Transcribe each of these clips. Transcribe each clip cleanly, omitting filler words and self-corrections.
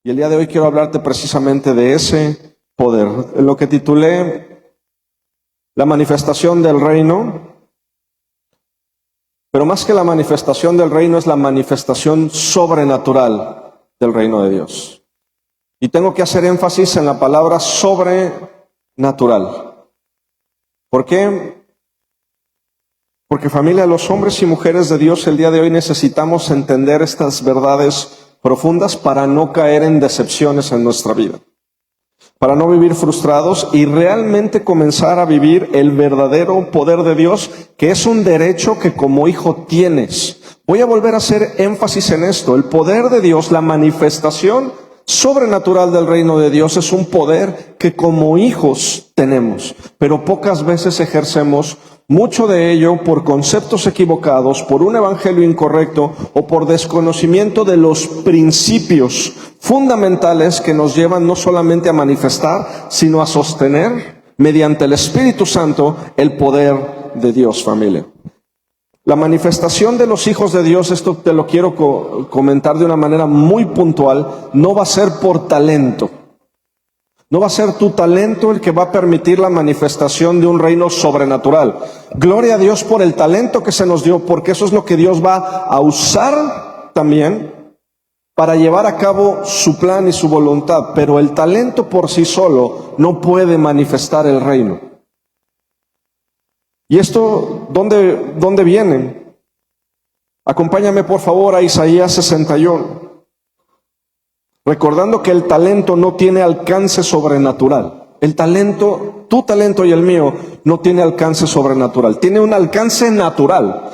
Y el día de hoy quiero hablarte precisamente de ese poder. Lo que titulé la manifestación del reino. Pero más que la manifestación del reino es la manifestación sobrenatural del reino de Dios. Y tengo que hacer énfasis en la palabra sobrenatural. ¿Por qué? Porque familia, los hombres y mujeres de Dios el día de hoy necesitamos entender estas verdades profundas para no caer en decepciones en nuestra vida. Para no vivir frustrados y realmente comenzar a vivir el verdadero poder de Dios, que es un derecho que como hijo tienes. Voy a volver a hacer énfasis en esto. El poder de Dios, la manifestación sobrenatural del reino de Dios, es un poder que como hijos tenemos, pero pocas veces ejercemos. Mucho de ello por conceptos equivocados, por un evangelio incorrecto o por desconocimiento de los principios fundamentales que nos llevan no solamente a manifestar, sino a sostener mediante el Espíritu Santo el poder de Dios, familia. La manifestación de los hijos de Dios, esto te lo quiero comentar de una manera muy puntual, no va a ser por talento. No va a ser tu talento el que va a permitir la manifestación de un reino sobrenatural. Gloria a Dios por el talento que se nos dio, porque eso es lo que Dios va a usar también para llevar a cabo su plan y su voluntad. Pero el talento por sí solo no puede manifestar el reino. ¿Y esto dónde viene? Acompáñame por favor a Isaías 61. Recordando que el talento no tiene alcance sobrenatural. El talento, tu talento y el mío, no tiene alcance sobrenatural. Tiene un alcance natural.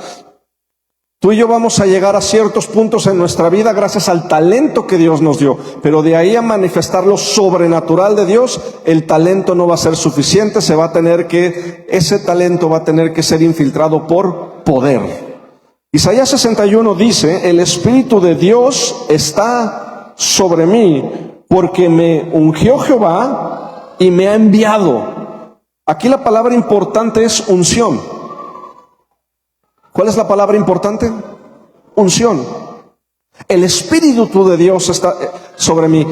Tú y yo vamos a llegar a ciertos puntos en nuestra vida gracias al talento que Dios nos dio. Pero de ahí a manifestar lo sobrenatural de Dios, el talento no va a ser suficiente. Ese talento va a tener que ser infiltrado por poder. Isaías 61 dice, el Espíritu de Dios está sobre mí, porque me ungió Jehová y me ha enviado. Aquí la palabra importante es unción. ¿Cuál es la palabra importante? Unción. El Espíritu de Dios está sobre mí.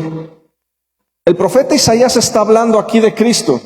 El profeta Isaías está hablando aquí de Cristo.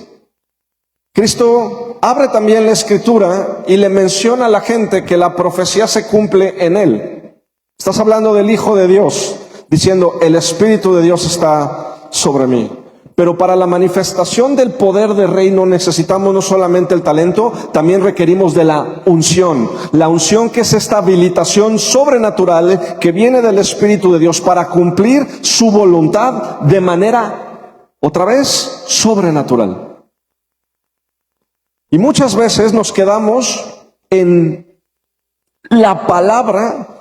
Cristo abre también la Escritura y le menciona a la gente que la profecía se cumple en él. Estás hablando del Hijo de Dios, diciendo, el Espíritu de Dios está sobre mí. Pero para la manifestación del poder del reino necesitamos no solamente el talento, también requerimos de la unción. La unción, que es esta habilitación sobrenatural que viene del Espíritu de Dios para cumplir su voluntad de manera, otra vez, sobrenatural. Y muchas veces nos quedamos en la palabra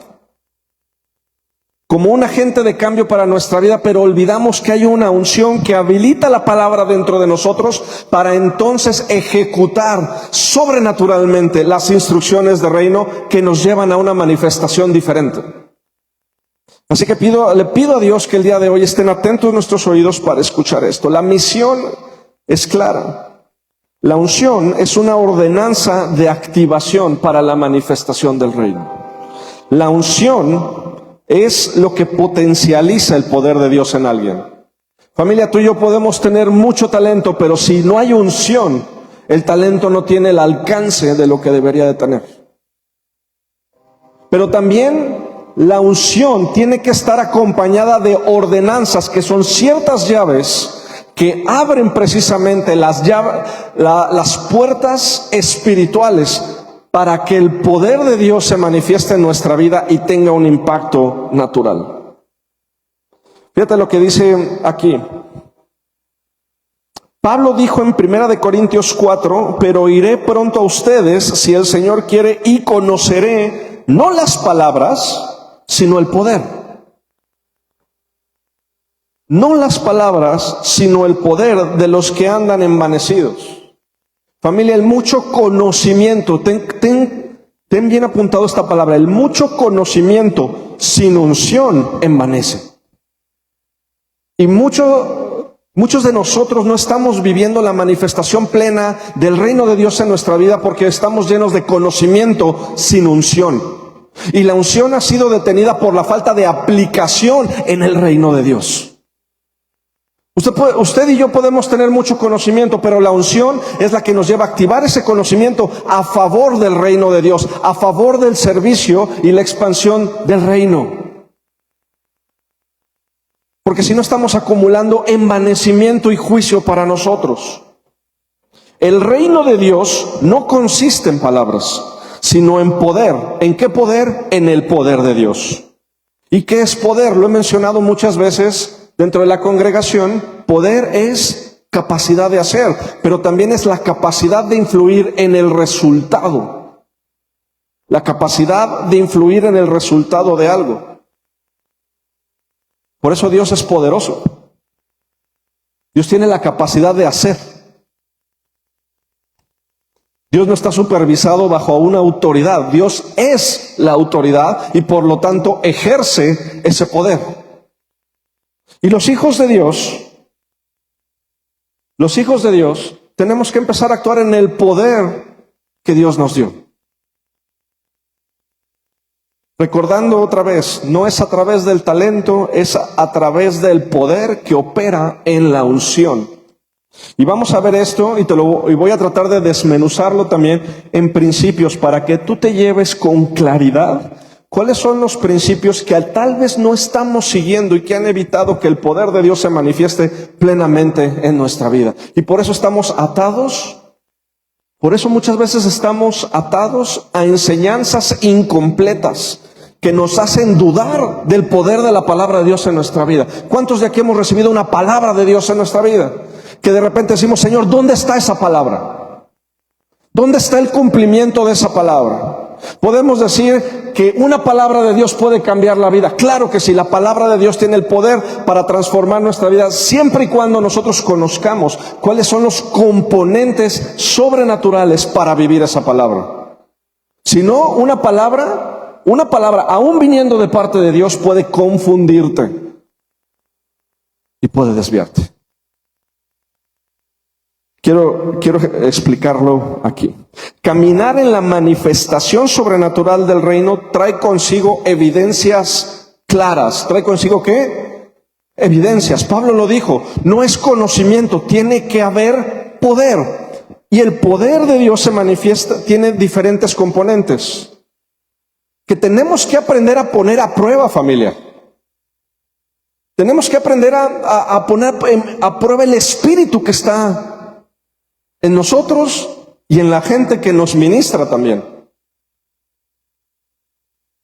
como un agente de cambio para nuestra vida, pero olvidamos que hay una unción que habilita la palabra dentro de nosotros para entonces ejecutar sobrenaturalmente las instrucciones de reino que nos llevan a una manifestación diferente. Así que le pido a Dios que el día de hoy estén atentos nuestros oídos para escuchar esto. La misión es clara. La unción es una ordenanza de activación para la manifestación del reino. La unción es lo que potencializa el poder de Dios en alguien. Familia, tú y yo podemos tener mucho talento, pero si no hay unción, el talento no tiene el alcance de lo que debería de tener. Pero también la unción tiene que estar acompañada de ordenanzas, que son ciertas llaves que abren precisamente las puertas espirituales para que el poder de Dios se manifieste en nuestra vida y tenga un impacto natural. Fíjate lo que dice aquí. Pablo dijo en 1 Corintios 4, pero iré pronto a ustedes si el Señor quiere y conoceré no las palabras, sino el poder. No las palabras, sino el poder de los que andan envanecidos. Familia, el mucho conocimiento, ten bien apuntado esta palabra, el mucho conocimiento sin unción envanece. Y muchos de nosotros no estamos viviendo la manifestación plena del reino de Dios en nuestra vida porque estamos llenos de conocimiento sin unción. Y la unción ha sido detenida por la falta de aplicación en el reino de Dios. Usted y yo podemos tener mucho conocimiento, pero la unción es la que nos lleva a activar ese conocimiento a favor del reino de Dios, a favor del servicio y la expansión del reino. Porque si no estamos acumulando envanecimiento y juicio para nosotros. El reino de Dios no consiste en palabras, sino en poder. ¿En qué poder? En el poder de Dios. ¿Y qué es poder? Lo he mencionado muchas veces dentro de la congregación. Poder es capacidad de hacer, pero también es la capacidad de influir en el resultado. La capacidad de influir en el resultado de algo. Por eso Dios es poderoso. Dios tiene la capacidad de hacer. Dios no está supervisado bajo una autoridad. Dios es la autoridad y por lo tanto ejerce ese poder. Y los hijos de Dios, tenemos que empezar a actuar en el poder que Dios nos dio. Recordando otra vez, no es a través del talento, es a través del poder que opera en la unción. Y vamos a ver esto y voy a tratar de desmenuzarlo también en principios para que tú te lleves con claridad cuáles son los principios que tal vez no estamos siguiendo y que han evitado que el poder de Dios se manifieste plenamente en nuestra vida. Y por eso estamos atados, por eso muchas veces estamos atados a enseñanzas incompletas que nos hacen dudar del poder de la palabra de Dios en nuestra vida. ¿Cuántos de aquí hemos recibido una palabra de Dios en nuestra vida? Que de repente decimos, Señor, ¿dónde está esa palabra? ¿Dónde está el cumplimiento de esa palabra? Podemos decir que una palabra de Dios puede cambiar la vida. Claro que sí, la palabra de Dios tiene el poder para transformar nuestra vida, siempre y cuando nosotros conozcamos cuáles son los componentes sobrenaturales para vivir esa palabra. Si no, una palabra, aún viniendo de parte de Dios, puede confundirte y puede desviarte. Quiero explicarlo aquí. Caminar en la manifestación sobrenatural del reino trae consigo evidencias claras. ¿Trae consigo qué? Evidencias. Pablo lo dijo, no es conocimiento, tiene que haber poder. Y el poder de Dios se manifiesta, tiene diferentes componentes que tenemos que aprender a poner a prueba, familia. Tenemos que aprender a poner a prueba el espíritu que está en nosotros y en la gente que nos ministra también.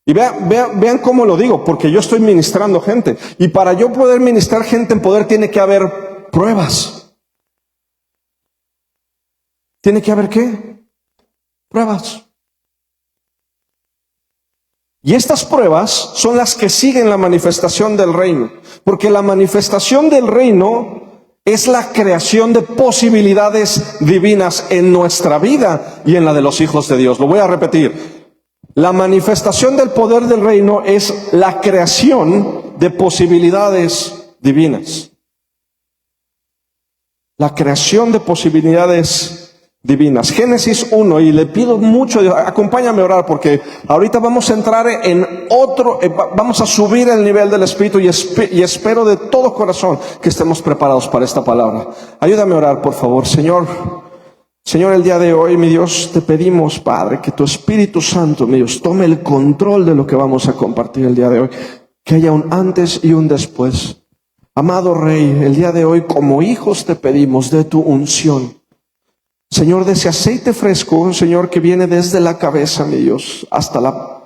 Y vean cómo lo digo, porque yo estoy ministrando gente. Y para yo poder ministrar gente en poder tiene que haber pruebas. ¿Tiene que haber qué? Pruebas. Y estas pruebas son las que siguen la manifestación del reino. Porque la manifestación del reino es la creación de posibilidades divinas en nuestra vida y en la de los hijos de Dios. Lo voy a repetir. La manifestación del poder del reino es la creación de posibilidades divinas. La creación de posibilidades divinas. Génesis 1, y le pido mucho, acompáñame a orar porque ahorita vamos a entrar en otro, vamos a subir el nivel del Espíritu y espero de todo corazón que estemos preparados para esta palabra. Ayúdame a orar, por favor. Señor, el día de hoy, mi Dios, te pedimos, Padre, que tu Espíritu Santo, mi Dios, tome el control de lo que vamos a compartir el día de hoy. Que haya un antes y un después. Amado Rey, el día de hoy como hijos te pedimos de tu unción. Señor, de ese aceite fresco, Señor, que viene desde la cabeza, mi Dios, hasta la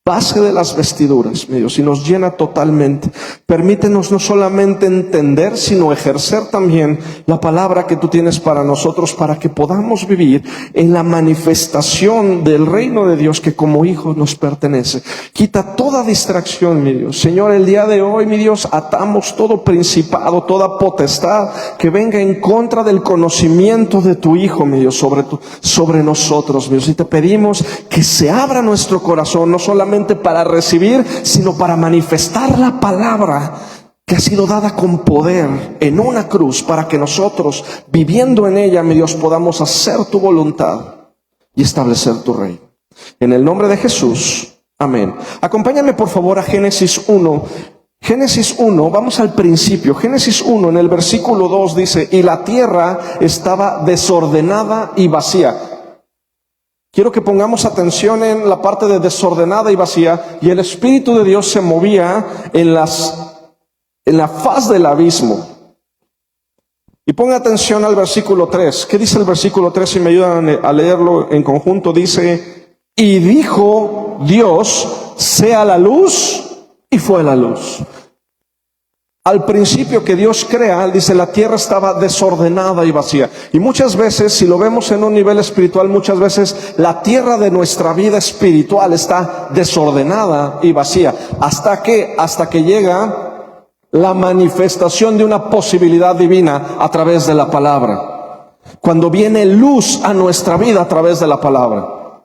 base de las vestiduras, mi Dios, y nos llena totalmente. Permítenos no solamente entender, sino ejercer también la palabra que tú tienes para nosotros, para que podamos vivir en la manifestación del reino de Dios que como hijos nos pertenece. Quita toda distracción, mi Dios. Señor, el día de hoy, mi Dios, atamos todo principado, toda potestad que venga en contra del conocimiento de tu Hijo, mi Dios, sobre nosotros, mi Dios. Y te pedimos que se abra nuestro corazón, no solamente para recibir, sino para manifestar la palabra que ha sido dada con poder en una cruz, para que nosotros, viviendo en ella, mi Dios, podamos hacer tu voluntad y establecer tu reino. En el nombre de Jesús, amén. Acompáñame por favor a Génesis 1 Génesis 1, vamos al principio. Génesis 1, en el versículo 2 dice, y la tierra estaba desordenada y vacía. Quiero que pongamos atención en la parte de desordenada y vacía, y el Espíritu de Dios se movía en la faz del abismo. Y ponga atención al versículo 3. ¿Qué dice el versículo 3? Si me ayudan a leerlo en conjunto, dice, y dijo Dios, sea la luz, y fue la luz. Al principio que Dios crea, dice, la tierra estaba desordenada y vacía. Y muchas veces, si lo vemos en un nivel espiritual, muchas veces la tierra de nuestra vida espiritual está desordenada y vacía. Hasta que llega la manifestación de una posibilidad divina a través de la palabra. Cuando viene luz a nuestra vida a través de la palabra.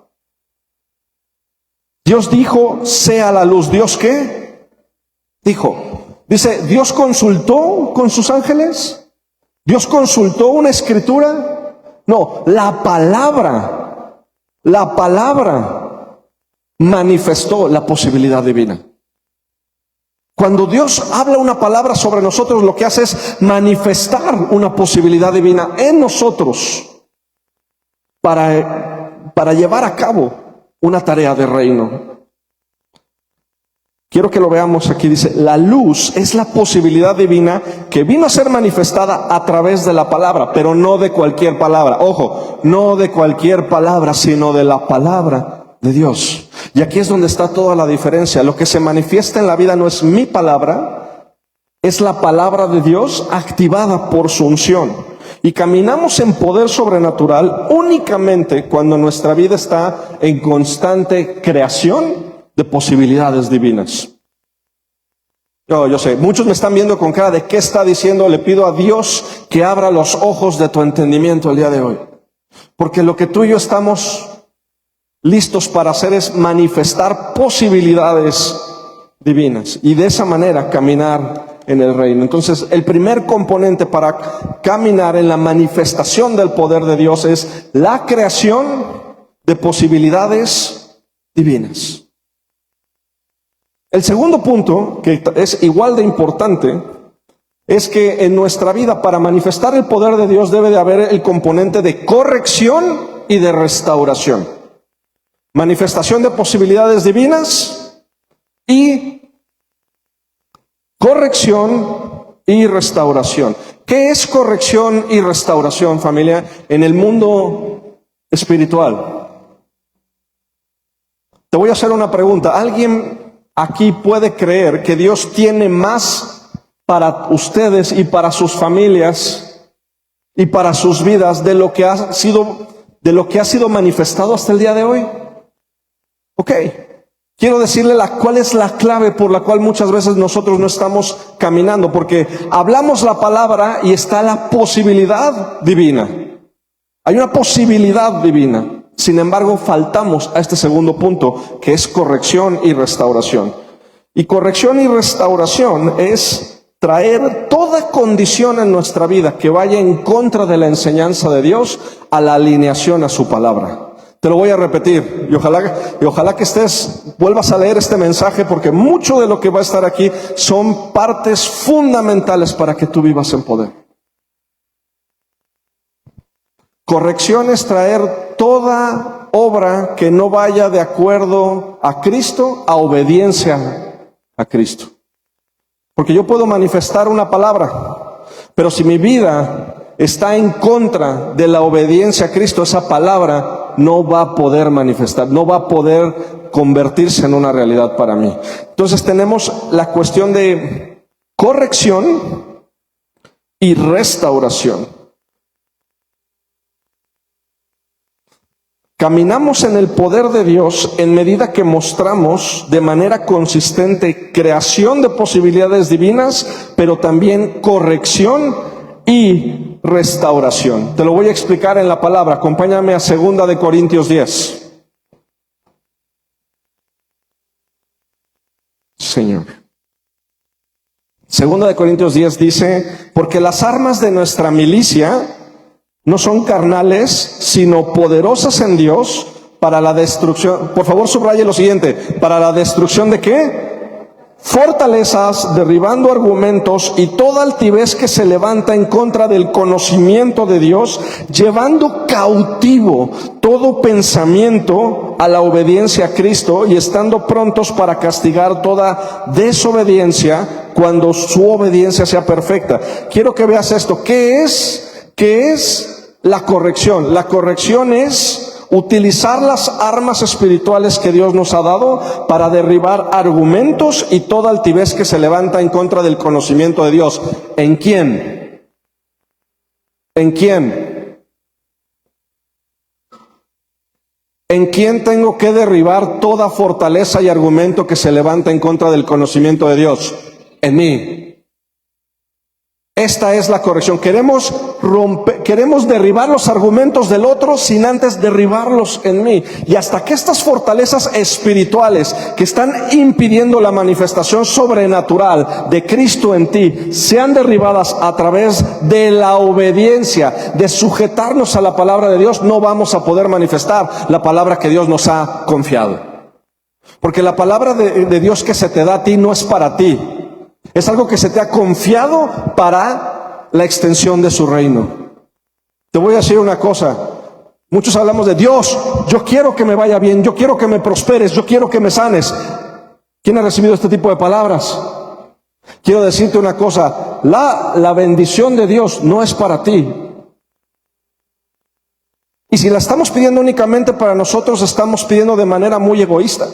Dios dijo, sea la luz. ¿Dios qué? Dice, ¿Dios consultó con sus ángeles? ¿Dios consultó una escritura? No, la palabra manifestó la posibilidad divina. Cuando Dios habla una palabra sobre nosotros, lo que hace es manifestar una posibilidad divina en nosotros para llevar a cabo una tarea de reino. Quiero que lo veamos aquí, dice, la luz es la posibilidad divina que vino a ser manifestada a través de la palabra, pero no de cualquier palabra. Ojo, no de cualquier palabra, sino de la palabra de Dios. Y aquí es donde está toda la diferencia. Lo que se manifiesta en la vida no es mi palabra, es la palabra de Dios activada por su unción. Y caminamos en poder sobrenatural únicamente cuando nuestra vida está en constante creación de posibilidades divinas. Yo sé, muchos me están viendo con cara de qué está diciendo. Le pido a Dios que abra los ojos de tu entendimiento el día de hoy. Porque lo que tú y yo estamos listos para hacer es manifestar posibilidades divinas. Y de esa manera caminar en el reino. Entonces, el primer componente para caminar en la manifestación del poder de Dios es la creación de posibilidades divinas. El segundo punto, que es igual de importante, es que en nuestra vida, para manifestar el poder de Dios, debe de haber el componente de corrección y de restauración. Manifestación de posibilidades divinas y corrección y restauración. ¿Qué es corrección y restauración, familia, en el mundo espiritual? Te voy a hacer una pregunta. ¿Alguien aquí puede creer que Dios tiene más para ustedes y para sus familias y para sus vidas de lo que ha sido manifestado hasta el día de hoy? Ok, quiero decirle cuál es la clave por la cual muchas veces nosotros no estamos caminando, porque hablamos la palabra y está la posibilidad divina. Hay una posibilidad divina. Sin embargo, faltamos a este segundo punto, que es corrección y restauración. Y corrección y restauración es traer toda condición en nuestra vida que vaya en contra de la enseñanza de Dios a la alineación a su palabra. Te lo voy a repetir y ojalá que vuelvas a leer este mensaje, porque mucho de lo que va a estar aquí son partes fundamentales para que tú vivas en poder. Corrección es traer toda obra que no vaya de acuerdo a Cristo, a obediencia a Cristo. Porque yo puedo manifestar una palabra, pero si mi vida está en contra de la obediencia a Cristo, esa palabra no va a poder manifestar, no va a poder convertirse en una realidad para mí. Entonces tenemos la cuestión de corrección y restauración. Caminamos en el poder de Dios en medida que mostramos de manera consistente creación de posibilidades divinas, pero también corrección y restauración. Te lo voy a explicar en la palabra. Acompáñame a 2 de Corintios 10. Señor. 2 de Corintios 10 dice, porque las armas de nuestra milicia no son carnales, sino poderosas en Dios para la destrucción. Por favor, subraye lo siguiente. ¿Para la destrucción de qué? fortalezas, derribando argumentos y toda altivez que se levanta en contra del conocimiento de Dios, llevando cautivo todo pensamiento a la obediencia a Cristo y estando prontos para castigar toda desobediencia cuando su obediencia sea perfecta. Quiero que veas esto. ¿Qué es la corrección? La corrección es utilizar las armas espirituales que Dios nos ha dado para derribar argumentos y toda altivez que se levanta en contra del conocimiento de Dios. ¿En quién? ¿En quién? ¿En quién tengo que derribar toda fortaleza y argumento que se levanta en contra del conocimiento de Dios? En mí. Esta es la corrección. Queremos derribar los argumentos del otro sin antes derribarlos en mí. Y hasta que estas fortalezas espirituales que están impidiendo la manifestación sobrenatural de Cristo en ti sean derribadas a través de la obediencia, de sujetarnos a la palabra de Dios, no vamos a poder manifestar la palabra que Dios nos ha confiado. Porque la palabra de Dios que se te da a ti no es para ti. Es algo que se te ha confiado para la extensión de su reino. Te voy a decir una cosa. Muchos hablamos de Dios. Yo quiero que me vaya bien. Yo quiero que me prosperes. Yo quiero que me sanes. ¿Quién ha recibido este tipo de palabras? Quiero decirte una cosa. La bendición de Dios no es para ti. Y si la estamos pidiendo únicamente para nosotros, estamos pidiendo de manera muy egoísta.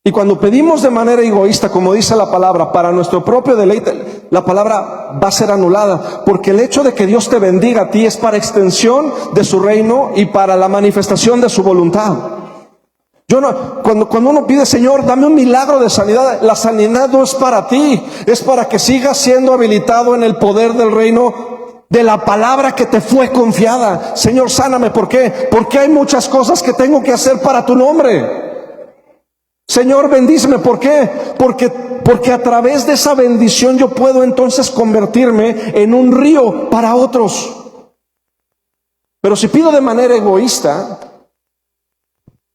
Y cuando pedimos de manera egoísta, como dice la palabra, para nuestro propio deleite, la palabra va a ser anulada. Porque el hecho de que Dios te bendiga a ti es para extensión de su reino y para la manifestación de su voluntad. Cuando uno pide, Señor, dame un milagro de sanidad, la sanidad no es para ti, es para que sigas siendo habilitado en el poder del reino de la palabra que te fue confiada. Señor, sáname. ¿Por qué? Porque hay muchas cosas que tengo que hacer para tu nombre. Señor, bendíceme. ¿Por qué? Porque a través de esa bendición yo puedo entonces convertirme en un río para otros. Pero si pido de manera egoísta,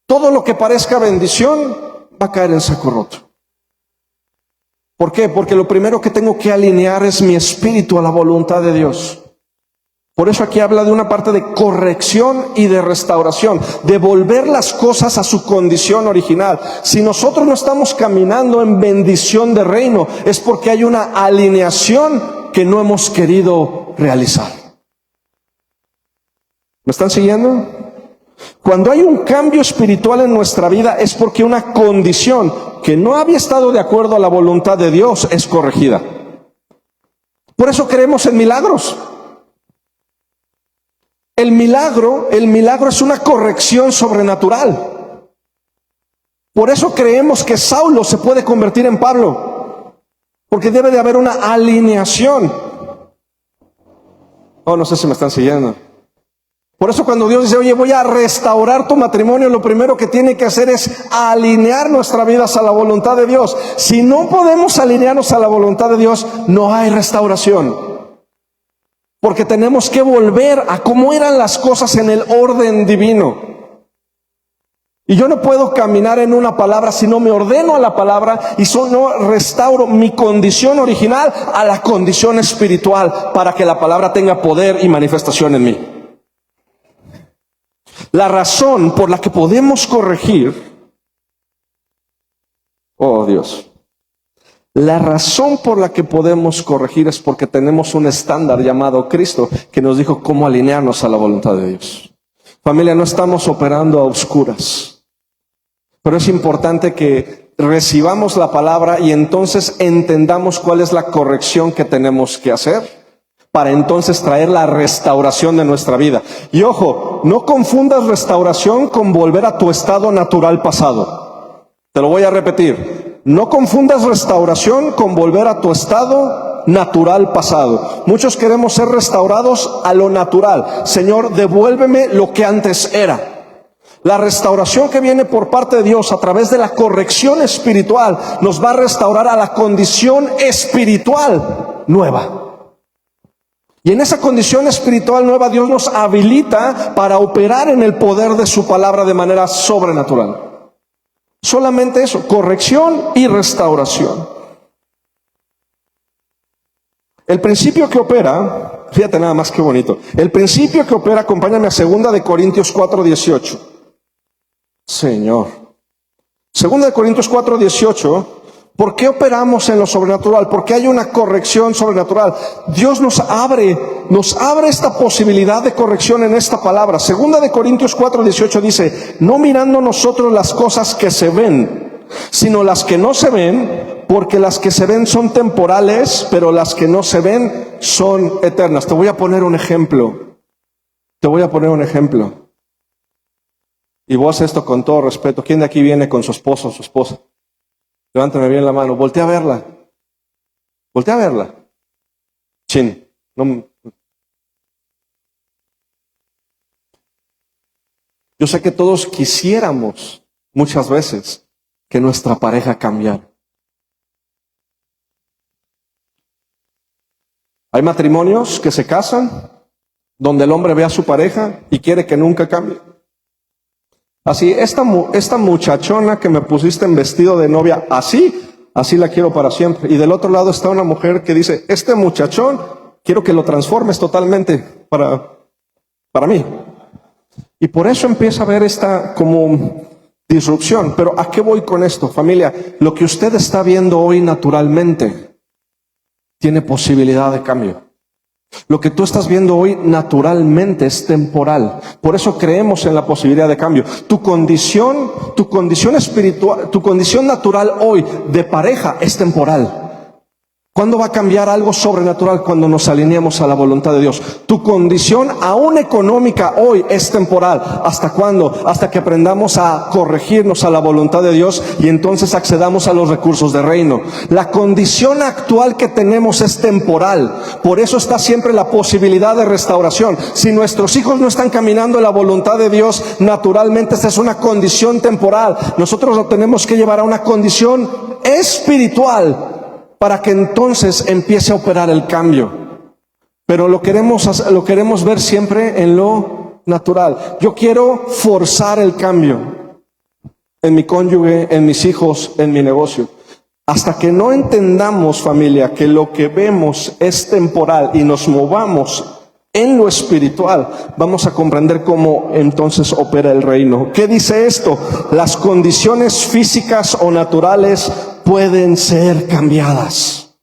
todo lo que parezca bendición va a caer en saco roto. ¿Por qué? Porque lo primero que tengo que alinear es mi espíritu a la voluntad de Dios. Por eso aquí habla de una parte de corrección y de restauración, de volver las cosas a su condición original. Si nosotros no estamos caminando en bendición de reino, es porque hay una alineación que no hemos querido realizar. ¿Me están siguiendo? Cuando hay un cambio espiritual en nuestra vida, es porque una condición que no había estado de acuerdo a la voluntad de Dios es corregida. Por eso creemos en milagros. El milagro es una corrección sobrenatural. Por eso creemos que Saulo se puede convertir en Pablo, porque debe de haber una alineación. No sé si me están siguiendo. Por eso cuando Dios dice, oye, voy a restaurar tu matrimonio, lo primero que tiene que hacer es alinear nuestras vidas a la voluntad de Dios. Si no podemos alinearnos a la voluntad de Dios, no hay restauración. Porque tenemos que volver a cómo eran las cosas en el orden divino. Y yo no puedo caminar en una palabra si no me ordeno a la palabra y no restauro mi condición original a la condición espiritual para que la palabra tenga poder y manifestación en mí. La razón por la que podemos corregir, oh Dios, la razón por la que podemos corregir es porque tenemos un estándar llamado Cristo que nos dijo cómo alinearnos a la voluntad de Dios. Familia, no estamos operando a oscuras, pero es importante que recibamos la palabra y entonces entendamos cuál es la corrección que tenemos que hacer para entonces traer la restauración de nuestra vida. Y ojo, no confundas restauración con volver a tu estado natural pasado. Te lo voy a repetir. No confundas restauración con volver a tu estado natural pasado. Muchos queremos ser restaurados a lo natural. Señor, devuélveme lo que antes era. La restauración que viene por parte de Dios a través de la corrección espiritual nos va a restaurar a la condición espiritual nueva. Y en esa condición espiritual nueva Dios nos habilita para operar en el poder de su palabra de manera sobrenatural. Solamente eso, corrección y restauración. El principio que opera, fíjate nada más qué bonito. El principio que opera, acompáñame a 2 Corintios 4:18. Señor. 2 Corintios 4:18. ¿Por qué operamos en lo sobrenatural? Porque hay una corrección sobrenatural. Dios nos abre esta posibilidad de corrección en esta palabra. 2 Corintios 4:18 dice, no mirando nosotros las cosas que se ven, sino las que no se ven, porque las que se ven son temporales, pero las que no se ven son eternas. Te voy a poner un ejemplo. Y vos esto con todo respeto. ¿Quién de aquí viene con su esposo o su esposa? Levántame bien la mano. Voltea a verla. Chin. No. Yo sé que todos quisiéramos muchas veces que nuestra pareja cambiara. Hay matrimonios que se casan donde el hombre ve a su pareja y quiere que nunca cambie. Así, esta muchachona que me pusiste en vestido de novia, así la quiero para siempre. Y del otro lado está una mujer que dice, este muchachón, quiero que lo transformes totalmente para mí. Y por eso empieza a haber esta como disrupción. Pero ¿a qué voy con esto, familia? Lo que usted está viendo hoy naturalmente tiene posibilidad de cambio. Lo que tú estás viendo hoy naturalmente es temporal. Por eso creemos en la posibilidad de cambio. Tu condición espiritual, tu condición natural hoy de pareja es temporal. ¿Cuándo va a cambiar algo sobrenatural? Cuando nos alineemos a la voluntad de Dios. Tu condición aún económica hoy es temporal. ¿Hasta cuándo? Hasta que aprendamos a corregirnos a la voluntad de Dios y entonces accedamos a los recursos del reino. La condición actual que tenemos es temporal. Por eso está siempre la posibilidad de restauración. Si nuestros hijos no están caminando en la voluntad de Dios, naturalmente esta es una condición temporal. Nosotros lo tenemos que llevar a una condición espiritual para que entonces empiece a operar el cambio. Pero lo queremos ver siempre en lo natural. Yo quiero forzar el cambio en mi cónyuge, en mis hijos, en mi negocio. Hasta que no entendamos, familia, que lo que vemos es temporal y nos movamos en lo espiritual, vamos a comprender cómo entonces opera el reino. ¿Qué dice esto? Las condiciones físicas o naturales pueden ser cambiadas.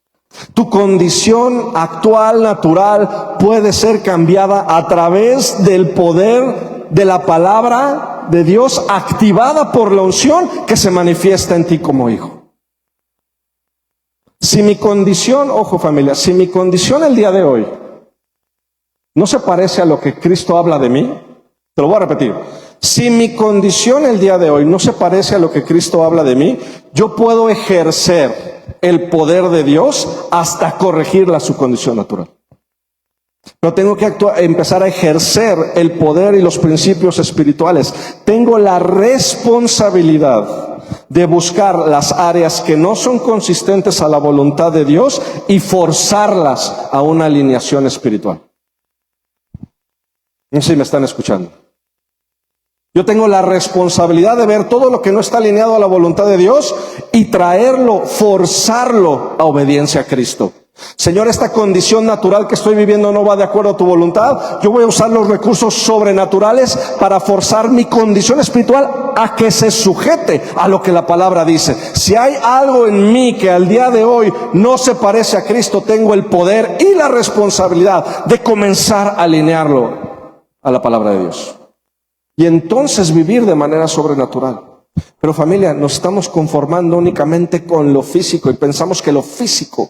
Tu condición actual, natural, puede ser cambiada a través del poder de la palabra de Dios activada por la unción que se manifiesta en ti como hijo. Si mi condición, ojo familia, si mi condición el día de hoy no se parece a lo que Cristo habla de mí, te lo voy a repetir. Si mi condición el día de hoy no se parece a lo que Cristo habla de mí, yo puedo ejercer el poder de Dios hasta corregirla su condición natural. Pero tengo que empezar a ejercer el poder y los principios espirituales. Tengo la responsabilidad de buscar las áreas que no son consistentes a la voluntad de Dios y forzarlas a una alineación espiritual. No sé si me están escuchando. Yo tengo la responsabilidad de ver todo lo que no está alineado a la voluntad de Dios y traerlo, forzarlo a obediencia a Cristo. Señor, esta condición natural que estoy viviendo no va de acuerdo a tu voluntad. Yo voy a usar los recursos sobrenaturales para forzar mi condición espiritual a que se sujete a lo que la palabra dice. Si hay algo en mí que al día de hoy no se parece a Cristo, tengo el poder y la responsabilidad de comenzar a alinearlo a la palabra de Dios. Y entonces vivir de manera sobrenatural. Pero familia, nos estamos conformando únicamente con lo físico y pensamos que lo físico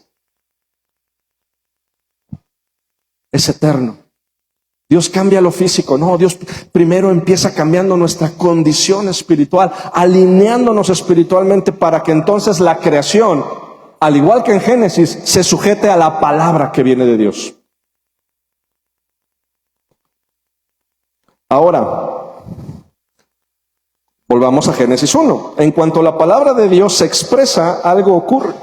es eterno. Dios cambia lo físico. No, Dios primero empieza cambiando nuestra condición espiritual, alineándonos espiritualmente para que entonces la creación, al igual que en Génesis, se sujete a la palabra que viene de Dios. Ahora, volvamos a Génesis 1. En cuanto la palabra de Dios se expresa, algo ocurre.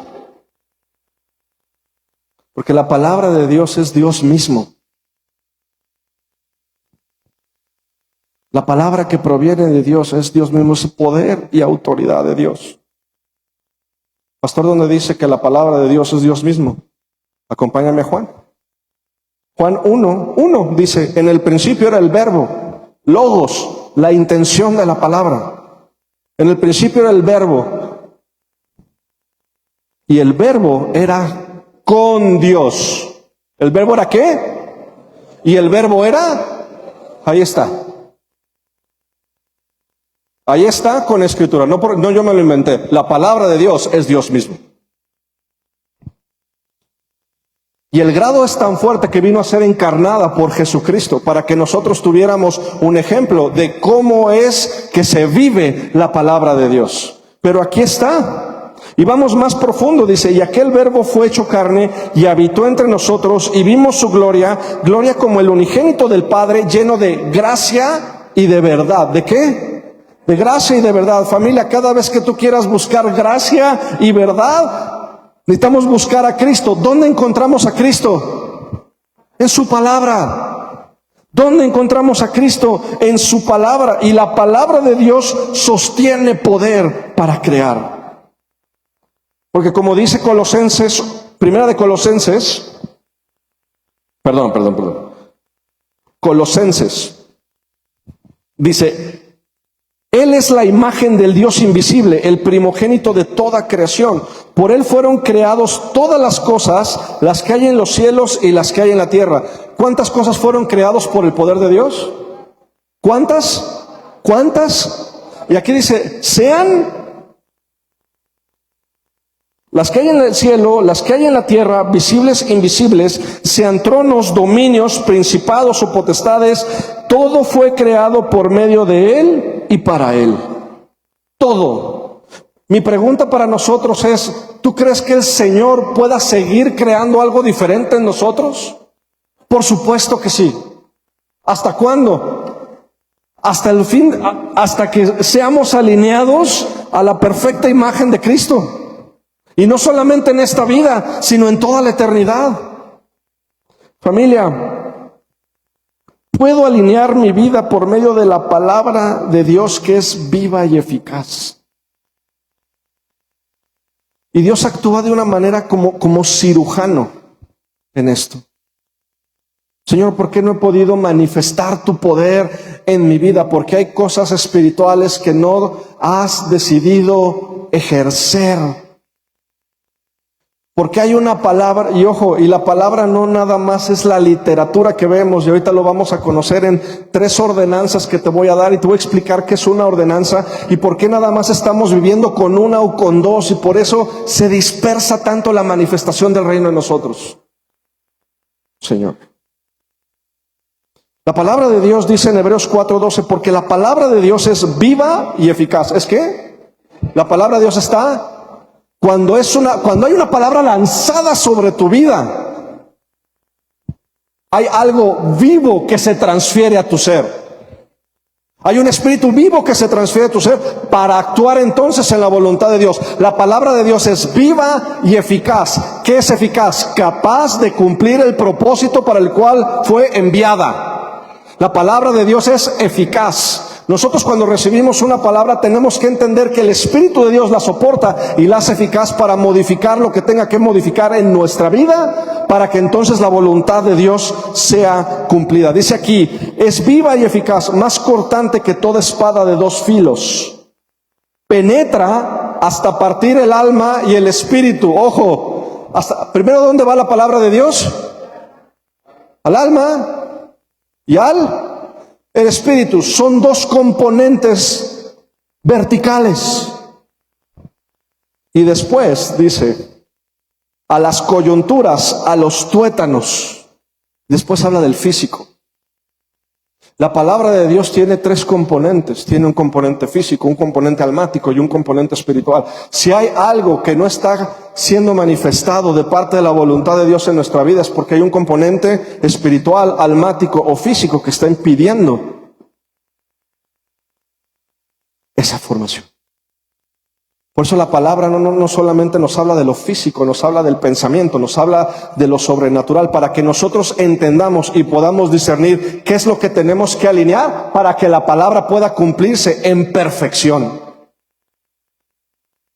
Porque la palabra de Dios es Dios mismo. La palabra que proviene de Dios es Dios mismo, es poder y autoridad de Dios. Pastor, ¿dónde dice que la palabra de Dios es Dios mismo? Acompáñame a Juan. Juan 1 dice, en el principio era el verbo, logos, la intención de la palabra. En el principio era el verbo. Y el verbo era con Dios. ¿El verbo era qué? Y el verbo era, ahí está. Ahí está con escritura. No yo me lo inventé. La palabra de Dios es Dios mismo. Y el grado es tan fuerte que vino a ser encarnada por Jesucristo para que nosotros tuviéramos un ejemplo de cómo es que se vive la palabra de Dios. Pero aquí está. Y vamos más profundo, dice, y aquel verbo fue hecho carne y habitó entre nosotros y vimos su gloria, gloria como el unigénito del Padre, lleno de gracia y de verdad. ¿De qué? De gracia y de verdad. Familia, cada vez que tú quieras buscar gracia y verdad, necesitamos buscar a Cristo. ¿Dónde encontramos a Cristo? En su palabra. ¿Dónde encontramos a Cristo? En su palabra. Y la palabra de Dios sostiene poder para crear. Porque como dice Colosenses, primera de Colosenses, Colosenses, dice, Él es la imagen del Dios invisible, el primogénito de toda creación. Por Él fueron creados todas las cosas, las que hay en los cielos y las que hay en la tierra. ¿Cuántas cosas fueron creadas por el poder de Dios? ¿Cuántas? ¿Cuántas? Y aquí dice, sean las que hay en el cielo, las que hay en la tierra, visibles e invisibles, sean tronos, dominios, principados o potestades, todo fue creado por medio de Él y para Él. Todo. Mi pregunta para nosotros es, ¿tú crees que el Señor pueda seguir creando algo diferente en nosotros? Por supuesto que sí. ¿Hasta cuándo? Hasta el fin, hasta que seamos alineados a la perfecta imagen de Cristo. Y no solamente en esta vida, sino en toda la eternidad. Familia, puedo alinear mi vida por medio de la palabra de Dios que es viva y eficaz. Y Dios actúa de una manera como cirujano en esto. Señor, ¿por qué no he podido manifestar tu poder en mi vida? Porque hay cosas espirituales que no has decidido ejercer. Porque hay una palabra, y ojo, y la palabra no nada más es la literatura que vemos, y ahorita lo vamos a conocer en 3 ordenanzas que te voy a dar, y te voy a explicar qué es una ordenanza, y por qué nada más estamos viviendo con una o con 2, y por eso se dispersa tanto la manifestación del reino en nosotros. Señor. La palabra de Dios dice en Hebreos 4:12, porque la palabra de Dios es viva y eficaz. ¿Es qué? La palabra de Dios está... Cuando hay una palabra lanzada sobre tu vida, hay algo vivo que se transfiere a tu ser. Hay un espíritu vivo que se transfiere a tu ser para actuar entonces en la voluntad de Dios. La palabra de Dios es viva y eficaz. ¿Qué es eficaz? Capaz de cumplir el propósito para el cual fue enviada. La palabra de Dios es eficaz. Nosotros cuando recibimos una palabra tenemos que entender que el Espíritu de Dios la soporta y la hace eficaz para modificar lo que tenga que modificar en nuestra vida, para que entonces la voluntad de Dios sea cumplida. Dice aquí, es viva y eficaz, más cortante que toda espada de 2 filos. Penetra hasta partir el alma y el espíritu. Ojo, primero, ¿dónde va la palabra de Dios? Al alma y al el espíritu. Son 2 componentes verticales. Y después dice, a las coyunturas, a los tuétanos. Después habla del físico. La palabra de Dios tiene 3 componentes. Tiene un componente físico, un componente almático y un componente espiritual. Si hay algo que no está siendo manifestado de parte de la voluntad de Dios en nuestra vida, es porque hay un componente espiritual, almático o físico que está impidiendo esa formación. Por eso la palabra no solamente nos habla de lo físico, nos habla del pensamiento, nos habla de lo sobrenatural, para que nosotros entendamos y podamos discernir qué es lo que tenemos que alinear para que la palabra pueda cumplirse en perfección.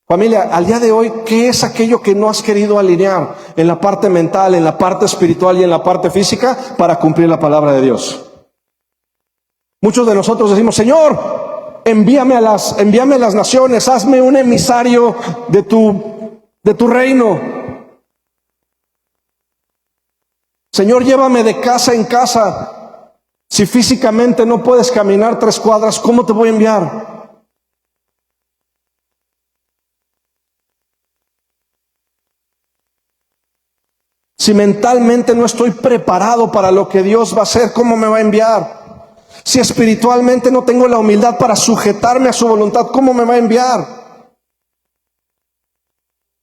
Familia, al día de hoy, ¿qué es aquello que no has querido alinear en la parte mental, en la parte espiritual y en la parte física para cumplir la palabra de Dios? Muchos de nosotros decimos: Señor, envíame a las naciones, hazme un emisario de tu reino. Señor, llévame de casa en casa. Si físicamente no puedes caminar 3 cuadras, ¿cómo te voy a enviar? Si mentalmente no estoy preparado para lo que Dios va a hacer, ¿cómo me va a enviar? Si espiritualmente no tengo la humildad para sujetarme a su voluntad, ¿cómo me va a enviar?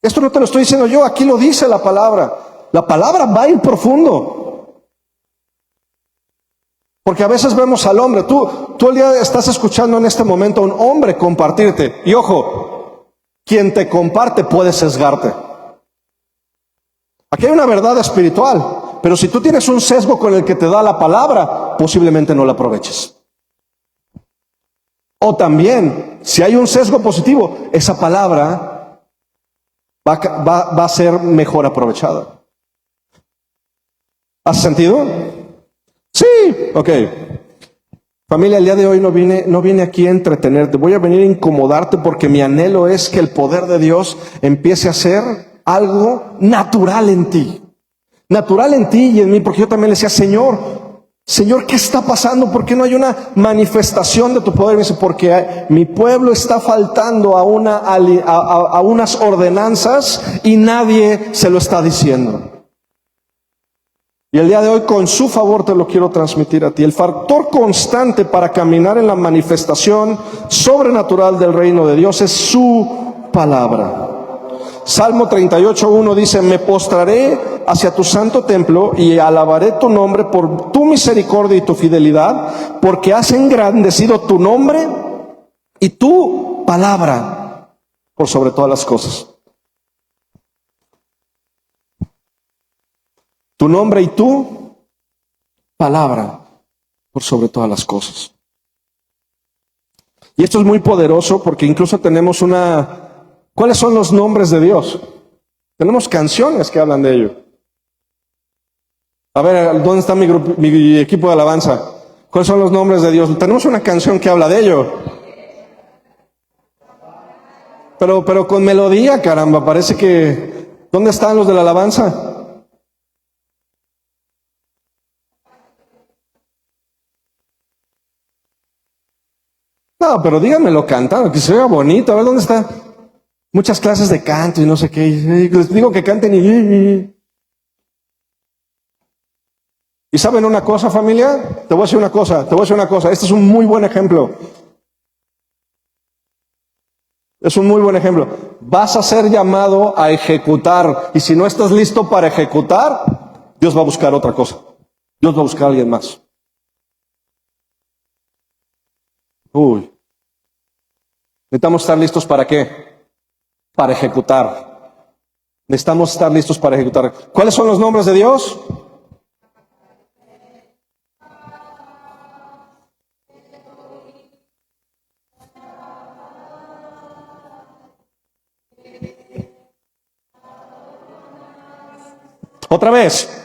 Esto no te lo estoy diciendo yo, aquí lo dice la palabra. La palabra va a ir profundo. Porque a veces vemos al hombre, tú el día estás escuchando en este momento a un hombre compartirte. Y ojo, quien te comparte puede sesgarte. Aquí hay una verdad espiritual, pero si tú tienes un sesgo con el que te da la palabra, posiblemente no la aproveches. O también, si hay un sesgo positivo, esa palabra va a ser mejor aprovechada. ¿Hace sentido? Sí, ok. Familia, el día de hoy no vine aquí a entretenerte, voy a venir a incomodarte, porque mi anhelo es que el poder de Dios empiece a ser algo natural en ti. Natural en ti y en mí, porque yo también le decía: Señor, ¿qué está pasando? ¿Por qué no hay una manifestación de tu poder? Me dice: porque mi pueblo está faltando a unas ordenanzas y nadie se lo está diciendo. Y el día de hoy, con su favor, te lo quiero transmitir a ti. El factor constante para caminar en la manifestación sobrenatural del reino de Dios es su palabra. Salmo 38:1 dice: me postraré hacia tu santo templo y alabaré tu nombre por tu misericordia y tu fidelidad, porque has engrandecido tu nombre y tu palabra por sobre todas las cosas. Tu nombre y tu palabra por sobre todas las cosas. Y esto es muy poderoso, porque incluso tenemos ¿cuáles son los nombres de Dios? Tenemos canciones que hablan de ello. A ver, ¿dónde está mi equipo de alabanza? ¿Cuáles son los nombres de Dios? Tenemos una canción que habla de ello. Pero con melodía, caramba, parece que... ¿Dónde están los de la alabanza? No, pero díganmelo cantando, que se vea bonito. A ver, ¿dónde está? Muchas clases de canto y no sé qué. Les digo que canten ¿Y saben una cosa, familia? Te voy a decir una cosa. Este es un muy buen ejemplo. Es un muy buen ejemplo. Vas a ser llamado a ejecutar. Y si no estás listo para ejecutar, Dios va a buscar otra cosa. Dios va a buscar a alguien más. Necesitamos estar listos ¿para qué? Para ejecutar. Necesitamos estar listos para ejecutar. ¿Cuáles son los nombres de Dios? Otra vez.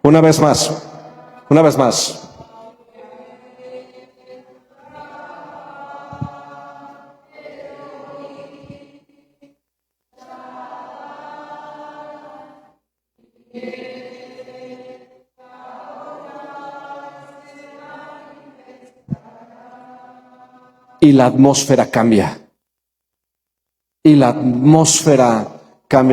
Una vez más. Y la atmósfera cambia.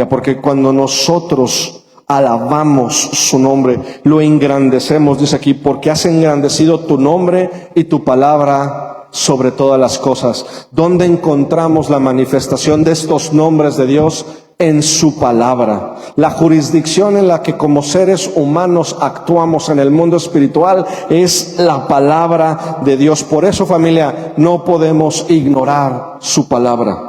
Porque cuando nosotros alabamos su nombre, lo engrandecemos, dice aquí, porque has engrandecido tu nombre y tu palabra sobre todas las cosas. ¿Dónde encontramos la manifestación de estos nombres de Dios? En su palabra. La jurisdicción en la que como seres humanos actuamos en el mundo espiritual es la palabra de Dios. Por eso, familia, no podemos ignorar su palabra.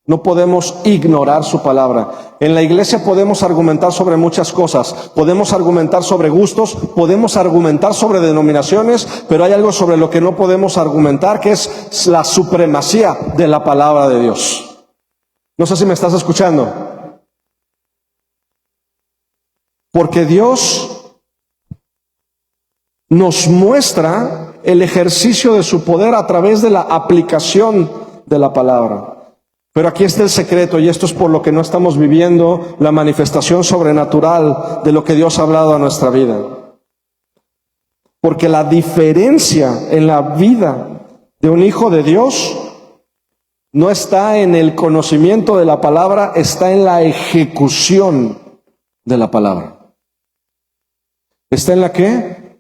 No podemos ignorar su palabra. En la iglesia podemos argumentar sobre muchas cosas. Podemos argumentar sobre gustos, podemos argumentar sobre denominaciones, pero hay algo sobre lo que no podemos argumentar, que es la supremacía de la palabra de Dios. No sé si me estás escuchando. Porque Dios nos muestra el ejercicio de su poder a través de la aplicación de la palabra. Pero aquí está el secreto, y esto es por lo que no estamos viviendo la manifestación sobrenatural de lo que Dios ha hablado a nuestra vida. Porque la diferencia en la vida de un hijo de Dios no está en el conocimiento de la palabra, está en la ejecución de la palabra. ¿Está en la qué?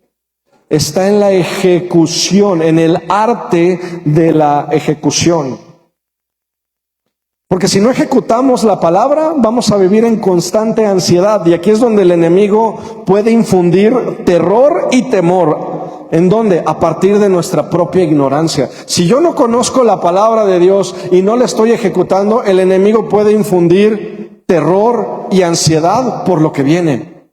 Está en la ejecución, en el arte de la ejecución. Porque si no ejecutamos la palabra, vamos a vivir en constante ansiedad. Y aquí es donde el enemigo puede infundir terror y temor. ¿En dónde? A partir de nuestra propia ignorancia. Si yo no conozco la palabra de Dios y no la estoy ejecutando, el enemigo puede infundir terror y ansiedad por lo que viene.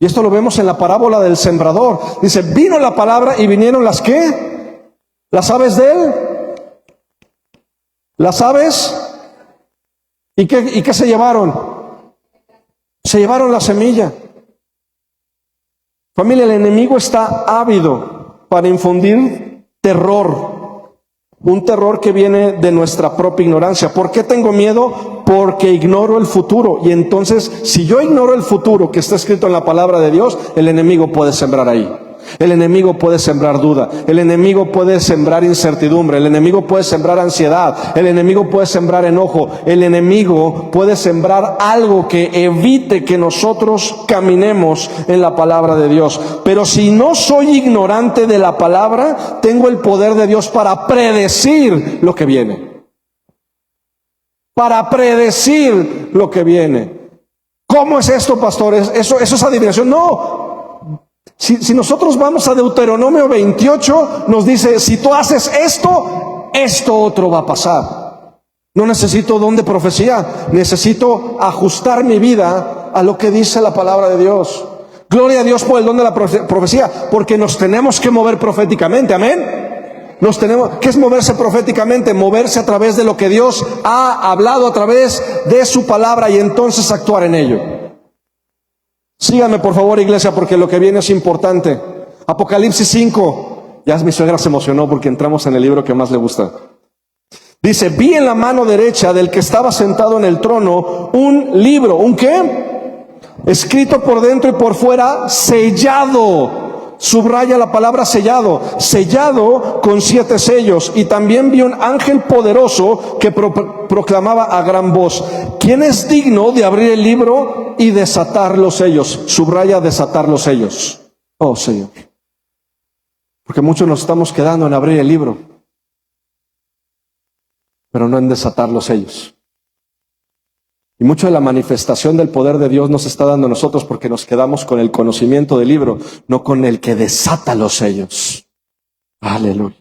Y esto lo vemos en la parábola del sembrador. Dice, vino la palabra y vinieron las ¿qué? Las aves de él. ¿Las aves? ¿Y qué se llevaron? Se llevaron la semilla. Familia, el enemigo está ávido para infundir terror. Un terror que viene de nuestra propia ignorancia. ¿Por qué tengo miedo? Porque ignoro el futuro. Y entonces, si yo ignoro el futuro que está escrito en la palabra de Dios, el enemigo puede sembrar ahí. El enemigo puede sembrar duda, el enemigo puede sembrar incertidumbre, el enemigo puede sembrar ansiedad, el enemigo puede sembrar enojo, el enemigo puede sembrar algo que evite que nosotros caminemos en la palabra de Dios. Pero si no soy ignorante de la palabra, tengo el poder de Dios para predecir lo que viene. Para predecir lo que viene. ¿Cómo es esto, pastores? ¿Eso es adivinación? No. Si nosotros vamos a Deuteronomio 28, nos dice, si tú haces esto, esto otro va a pasar. No necesito don de profecía, necesito ajustar mi vida a lo que dice la palabra de Dios. Gloria a Dios por el don de la profecía, porque nos tenemos que mover proféticamente, amén. ¿Qué es moverse proféticamente? Moverse a través de lo que Dios ha hablado a través de su palabra y entonces actuar en ello. Síganme por favor, iglesia, porque lo que viene es importante. Apocalipsis 5. Ya mi suegra se emocionó porque entramos en el libro que más le gusta. Dice, vi en la mano derecha del que estaba sentado en el trono un libro. ¿Un qué? Escrito por dentro y por fuera, sellado. Subraya la palabra sellado. Sellado con 7 sellos. Y también vi un ángel poderoso que proclamaba a gran voz, ¿quién es digno de abrir el libro y desatar los sellos? Subraya desatar los sellos. Oh, Señor. Porque muchos nos estamos quedando en abrir el libro, pero no en desatar los sellos. Y mucho de la manifestación del poder de Dios nos está dando a nosotros porque nos quedamos con el conocimiento del libro, no con el que desata los sellos. Aleluya.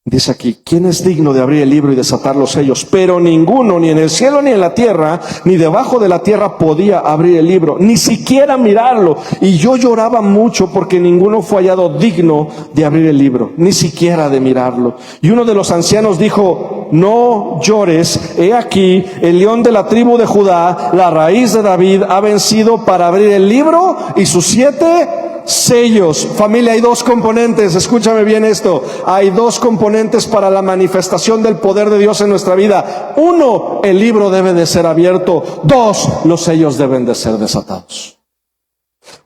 Dice aquí, ¿quién es digno de abrir el libro y desatar los sellos? Pero ninguno, ni en el cielo ni en la tierra, ni debajo de la tierra podía abrir el libro, ni siquiera mirarlo. Y yo lloraba mucho porque ninguno fue hallado digno de abrir el libro, ni siquiera de mirarlo. Y uno de los ancianos dijo, no llores, he aquí, el león de la tribu de Judá, la raíz de David, ha vencido para abrir el libro y sus 7 sellos. Familia, hay 2 componentes, escúchame bien esto. Hay 2 componentes para la manifestación del poder de Dios en nuestra vida. 1, el libro debe de ser abierto. 2, los sellos deben de ser desatados.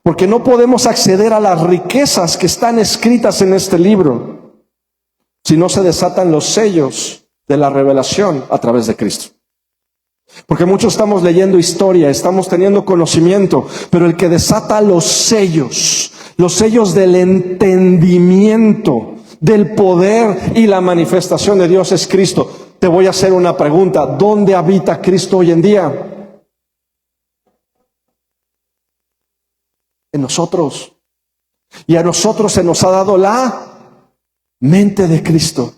Porque no podemos acceder a las riquezas que están escritas en este libro si no se desatan los sellos de la revelación a través de Cristo. Porque muchos estamos leyendo historia, estamos teniendo conocimiento, pero el que desata los sellos del entendimiento, del poder y la manifestación de Dios es Cristo. Te voy a hacer una pregunta: ¿dónde habita Cristo hoy en día? En nosotros. Y a nosotros se nos ha dado la mente de Cristo.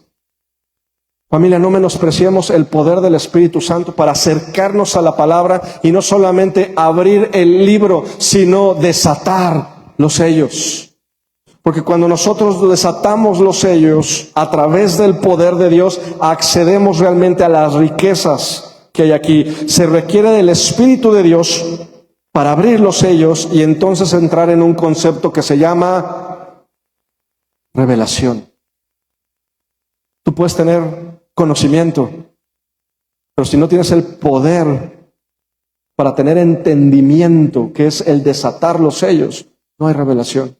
Familia, no menospreciemos el poder del Espíritu Santo para acercarnos a la palabra y no solamente abrir el libro, sino desatar los sellos. Porque cuando nosotros desatamos los sellos a través del poder de Dios, accedemos realmente a las riquezas que hay aquí. Se requiere del Espíritu de Dios para abrir los sellos y entonces entrar en un concepto que se llama revelación. Tú puedes tener conocimiento, pero si no tienes el poder para tener entendimiento, que es el desatar los sellos, no hay revelación.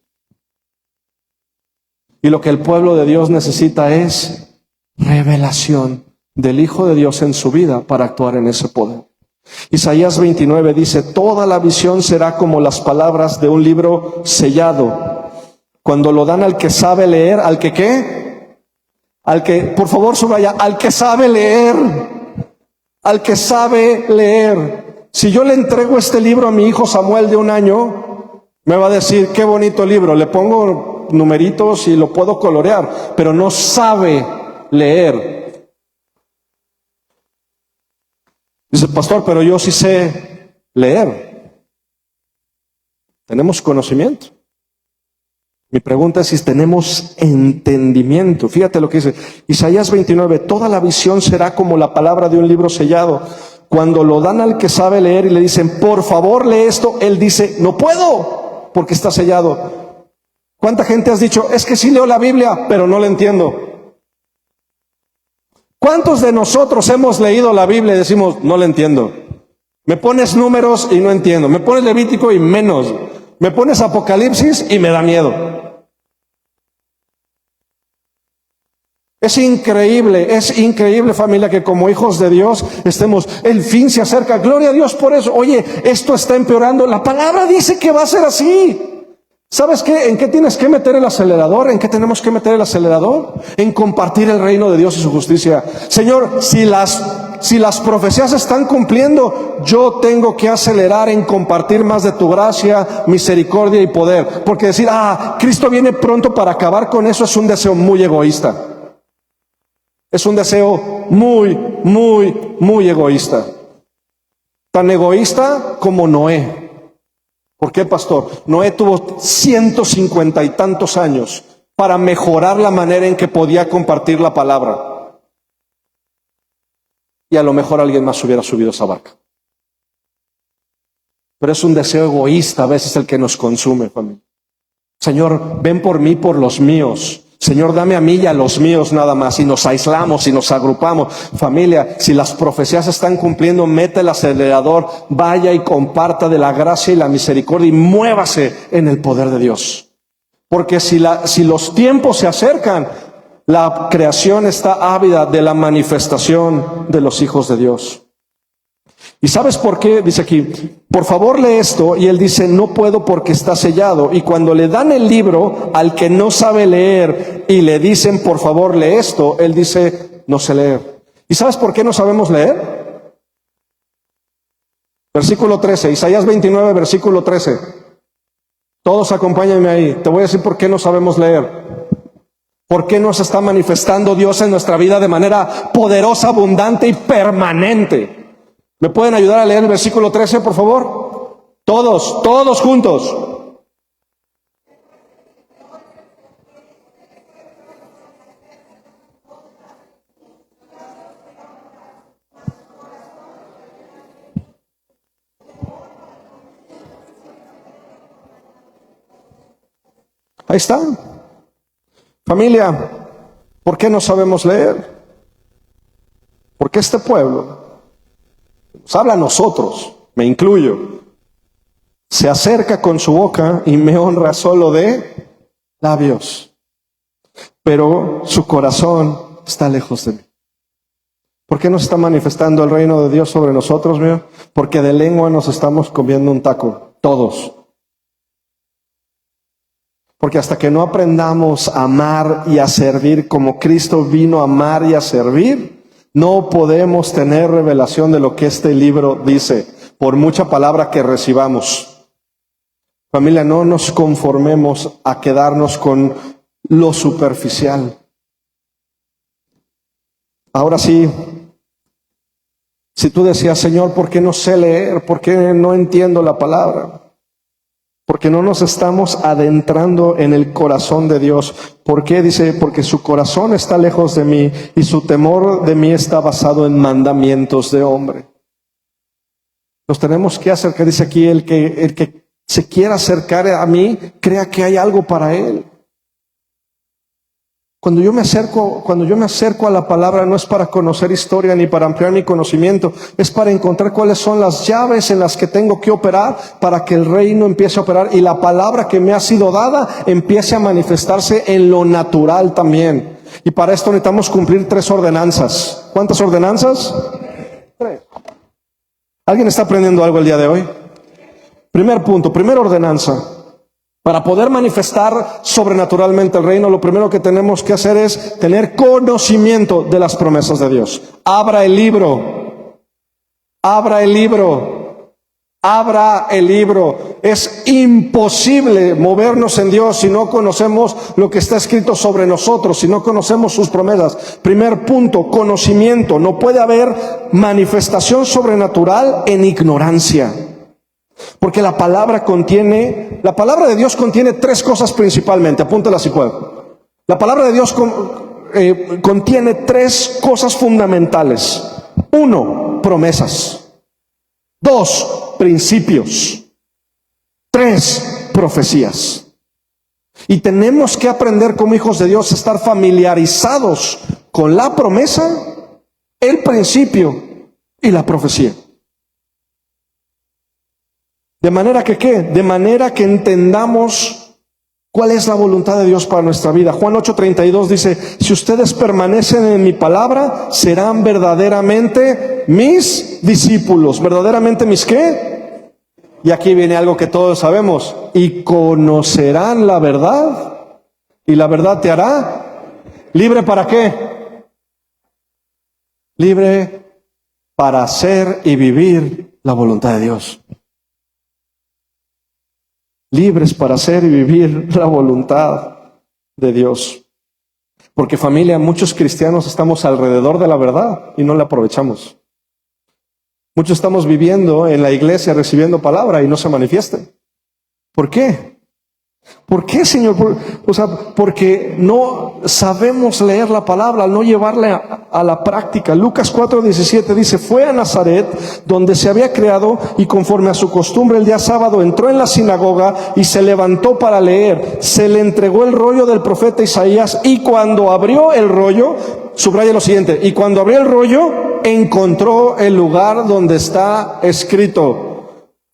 Y lo que el pueblo de Dios necesita es revelación del Hijo de Dios en su vida para actuar en ese poder. Isaías 29 dice: toda la visión será como las palabras de un libro sellado. Cuando lo dan al que sabe leer, ¿al que qué? Al que, por favor subraya, al que sabe leer. Al que sabe leer. Si yo le entrego este libro a mi hijo Samuel de 1 año, me va a decir: qué bonito libro, le pongo numeritos y lo puedo colorear, pero no sabe leer. Dice: pastor, pero yo sí sé leer. Tenemos conocimiento. Mi pregunta es si tenemos entendimiento. Fíjate lo que dice Isaías 29: toda la visión será como la palabra de un libro sellado. Cuando lo dan al que sabe leer y le dicen: por favor lee esto, él dice: no puedo, porque está sellado. ¿Cuánta gente has dicho: es que sí leo la Biblia, pero no la entiendo? ¿Cuántos de nosotros hemos leído la Biblia y decimos: no la entiendo? Me pones Números y no entiendo, me pones Levítico y menos, me pones Apocalipsis y me da miedo. Es increíble, familia, que como hijos de Dios estemos, el fin se acerca, gloria a Dios por eso. Oye, esto está empeorando, la palabra dice que va a ser así. ¿Sabes qué? ¿En qué tienes que meter el acelerador? ¿En qué tenemos que meter el acelerador? En compartir el reino de Dios y su justicia. Señor, si las profecías se están cumpliendo, yo tengo que acelerar en compartir más de tu gracia, misericordia y poder. Porque decir: Cristo viene pronto para acabar con eso, es un deseo muy egoísta. Es un deseo muy egoísta. Tan egoísta como Noé. ¿Por qué, pastor? Noé tuvo 150 y tantos años para mejorar la manera en que podía compartir la palabra. Y a lo mejor alguien más hubiera subido esa barca. Pero es un deseo egoísta a veces el que nos consume, familia. Señor, ven por mí, por los míos. Señor, dame a mí y a los míos nada más. Y nos aislamos y nos agrupamos. Familia, si las profecías se están cumpliendo, mete el acelerador, vaya y comparta de la gracia y la misericordia y muévase en el poder de Dios. Porque si los tiempos se acercan, la creación está ávida de la manifestación de los hijos de Dios. ¿Y sabes por qué? Dice aquí: por favor lee esto. Y él dice: no puedo porque está sellado. Y cuando le dan el libro al que no sabe leer y le dicen: por favor lee esto, él dice: no sé leer. ¿Y sabes por qué no sabemos leer? Versículo 13, Isaías 29, versículo 13. Todos acompáñenme ahí. Te voy a decir por qué no sabemos leer. ¿Por qué no se está manifestando Dios en nuestra vida de manera poderosa, abundante y permanente? ¿Me pueden ayudar a leer el versículo 13, por favor? Todos juntos. Ahí está. Familia, ¿por qué no sabemos leer? Porque este pueblo nos habla a nosotros, me incluyo, se acerca con su boca y me honra solo de labios, pero su corazón está lejos de mí. ¿Por qué no se está manifestando el reino de Dios sobre nosotros, mío? Porque de lengua nos estamos comiendo un taco, todos. Porque hasta que no aprendamos a amar y a servir como Cristo vino a amar y a servir, no podemos tener revelación de lo que este libro dice, por mucha palabra que recibamos. Familia, no nos conformemos a quedarnos con lo superficial. Ahora sí, si tú decías, Señor, ¿por qué no sé leer? ¿Por qué no entiendo la palabra? Porque no nos estamos adentrando en el corazón de Dios. ¿Por qué? Dice, porque su corazón está lejos de mí y su temor de mí está basado en mandamientos de hombre. Nos tenemos que acercar, dice aquí, el que se quiera acercar a mí, crea que hay algo para él. Cuando yo me acerco a la palabra, no es para conocer historia ni para ampliar mi conocimiento, es para encontrar cuáles son las llaves en las que tengo que operar para que el reino empiece a operar y la palabra que me ha sido dada empiece a manifestarse en lo natural también. Y para esto necesitamos cumplir 3 ordenanzas. ¿Cuántas ordenanzas? 3. ¿Alguien está aprendiendo algo el día de hoy? Primer punto, primera ordenanza. Para poder manifestar sobrenaturalmente el reino, lo primero que tenemos que hacer es tener conocimiento de las promesas de Dios. Abra el libro. Abra el libro. Abra el libro. Es imposible movernos en Dios si no conocemos lo que está escrito sobre nosotros, si no conocemos sus promesas. Primer punto, conocimiento. No puede haber manifestación sobrenatural en ignorancia. Porque la palabra de Dios contiene 3 cosas principalmente, apúntala si puedo. La palabra de Dios contiene 3 cosas fundamentales. 1, promesas. 2, principios. 3, profecías. Y tenemos que aprender como hijos de Dios a estar familiarizados con la promesa, el principio y la profecía. De manera que, ¿qué? De manera que entendamos cuál es la voluntad de Dios para nuestra vida. Juan 8:32 dice, si ustedes permanecen en mi palabra, serán verdaderamente mis discípulos. ¿Verdaderamente mis qué? Y aquí viene algo que todos sabemos. Y conocerán la verdad, y la verdad te hará libre. ¿Para qué? Libre para hacer y vivir la voluntad de Dios. Libres para hacer y vivir la voluntad de Dios. Porque familia, muchos cristianos estamos alrededor de la verdad y no la aprovechamos. Muchos estamos viviendo en la iglesia recibiendo palabra y no se manifiesta. ¿Por qué? ¿Por qué, Señor? Porque no sabemos leer la palabra, al no llevarla a la práctica. Lucas 4:17 dice, fue a Nazaret, donde se había criado, y conforme a su costumbre el día sábado entró en la sinagoga y se levantó para leer. Se le entregó el rollo del profeta Isaías y cuando abrió el rollo, subraya lo siguiente, y cuando abrió el rollo encontró el lugar donde está escrito.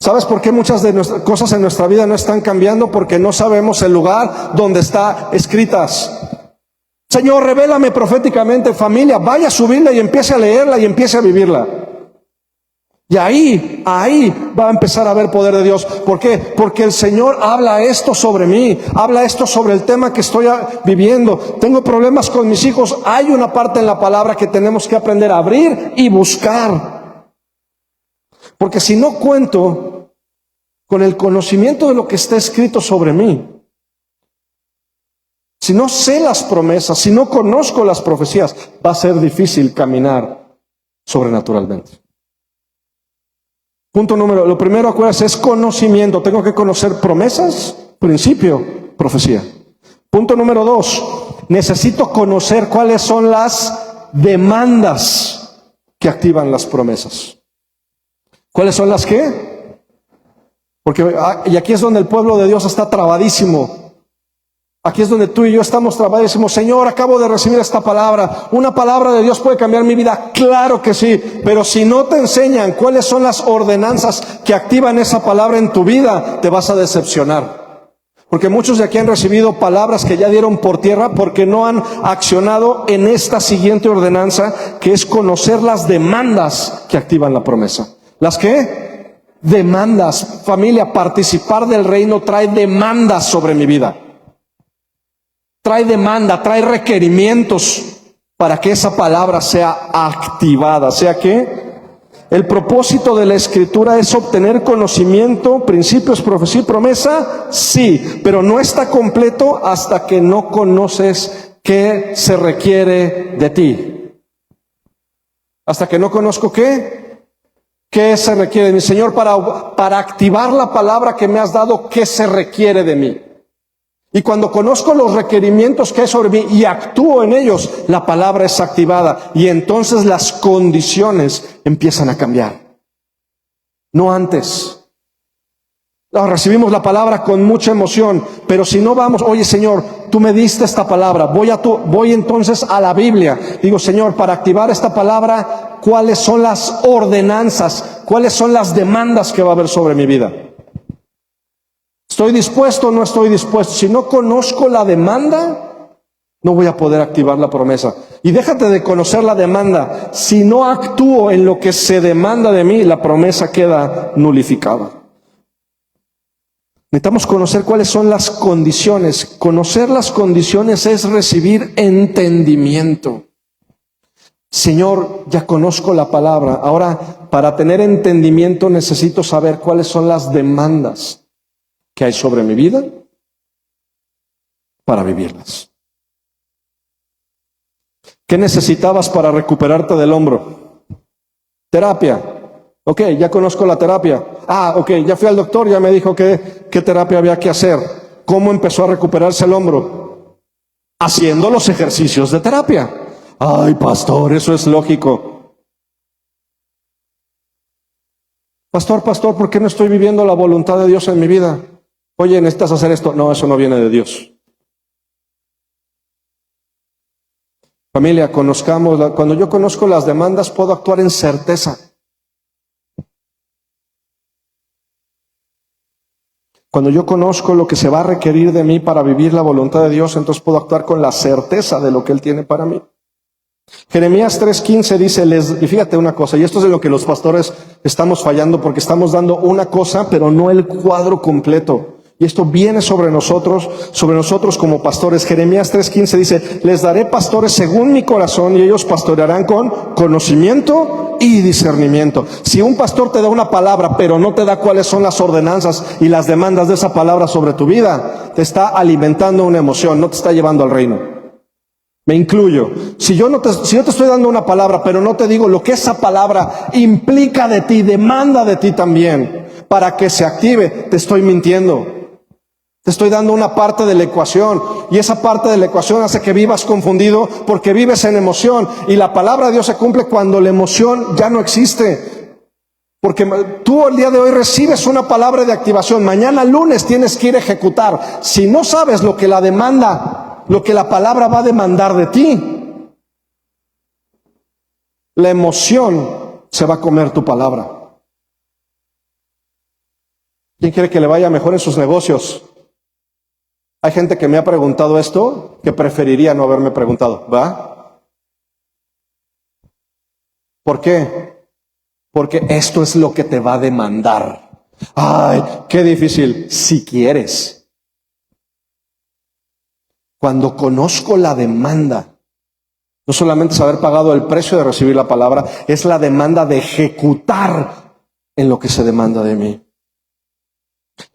¿Sabes por qué muchas de nuestras cosas en nuestra vida no están cambiando? Porque no sabemos el lugar donde están escritas. Señor, revélame proféticamente, familia, vaya a su Biblia y empiece a leerla y empiece a vivirla. Y ahí va a empezar a haber poder de Dios. ¿Por qué? Porque el Señor habla esto sobre mí, habla esto sobre el tema que estoy viviendo. Tengo problemas con mis hijos. Hay una parte en la palabra que tenemos que aprender a abrir y buscar. Porque si no cuento con el conocimiento de lo que está escrito sobre mí, si no sé las promesas, si no conozco las profecías, va a ser difícil caminar sobrenaturalmente. Lo primero, acuérdense, es conocimiento. Tengo que conocer promesas, principio, profecía. Punto número 2, necesito conocer cuáles son las demandas que activan las promesas. ¿Cuáles son las qué? Porque, y aquí es donde el pueblo de Dios está trabadísimo. Aquí es donde tú y yo estamos trabadísimos. Señor, acabo de recibir esta palabra. ¿Una palabra de Dios puede cambiar mi vida? Claro que sí. Pero si no te enseñan cuáles son las ordenanzas que activan esa palabra en tu vida, te vas a decepcionar. Porque muchos de aquí han recibido palabras que ya dieron por tierra porque no han accionado en esta siguiente ordenanza, que es conocer las demandas que activan la promesa. ¿Las qué? Demandas. Familia, participar del reino trae demandas sobre mi vida. Trae demanda, trae requerimientos para que esa palabra sea activada. ¿Sea qué? El propósito de la Escritura es obtener conocimiento, principios, profecía y promesa, sí, pero no está completo hasta que no conoces qué se requiere de ti. Hasta que no conozco qué se requiere de mí. Señor, para activar la palabra que me has dado, ¿qué se requiere de mí? Y cuando conozco los requerimientos que hay sobre mí y actúo en ellos, la palabra es activada y entonces las condiciones empiezan a cambiar. No antes. Recibimos la palabra con mucha emoción, pero si no vamos, oye Señor, tú me diste esta palabra, voy entonces a la Biblia. Digo, Señor, para activar esta palabra, ¿cuáles son las ordenanzas? ¿Cuáles son las demandas que va a haber sobre mi vida? ¿Estoy dispuesto o no estoy dispuesto? Si no conozco la demanda, no voy a poder activar la promesa. Y déjate de conocer la demanda. Si no actúo en lo que se demanda de mí, la promesa queda nulificada. Necesitamos conocer cuáles son las condiciones. Conocer las condiciones es recibir entendimiento. Señor, ya conozco la palabra. Ahora, para tener entendimiento necesito saber cuáles son las demandas que hay sobre mi vida para vivirlas. ¿Qué necesitabas para recuperarte del hombro? Terapia. Ok, ya conozco la terapia. Ok, ya fui al doctor, ya me dijo qué terapia había que hacer. ¿Cómo empezó a recuperarse el hombro? Haciendo los ejercicios de terapia. Ay, pastor, eso es lógico. Pastor, ¿por qué no estoy viviendo la voluntad de Dios en mi vida? Oye, necesitas hacer esto. No, eso no viene de Dios. Familia, cuando yo conozco las demandas, puedo actuar en certeza. Cuando yo conozco lo que se va a requerir de mí para vivir la voluntad de Dios, entonces puedo actuar con la certeza de lo que Él tiene para mí. Jeremías 3:15 dice, y fíjate una cosa, y esto es en lo que los pastores estamos fallando, porque estamos dando una cosa, pero no el cuadro completo. Y esto viene sobre nosotros como pastores. Jeremías 3:15 dice, les daré pastores según mi corazón y ellos pastorearán con conocimiento y discernimiento. Si un pastor te da una palabra, pero no te da cuáles son las ordenanzas y las demandas de esa palabra sobre tu vida, te está alimentando una emoción, no te está llevando al reino. Me incluyo. Si yo te estoy dando una palabra, pero no te digo lo que esa palabra implica de ti, demanda de ti también, para que se active, te estoy mintiendo. Te estoy dando una parte de la ecuación y esa parte de la ecuación hace que vivas confundido porque vives en emoción y la palabra de Dios se cumple cuando la emoción ya no existe. Porque tú el día de hoy recibes una palabra de activación, mañana lunes tienes que ir a ejecutar. Si no sabes lo que la palabra va a demandar de ti, la emoción se va a comer tu palabra. ¿Quién quiere que le vaya mejor en sus negocios? Hay gente que me ha preguntado esto, que preferiría no haberme preguntado, ¿va? ¿Por qué? Porque esto es lo que te va a demandar. Ay, qué difícil, si quieres. Cuando conozco la demanda, no solamente es haber pagado el precio de recibir la palabra, es la demanda de ejecutar en lo que se demanda de mí.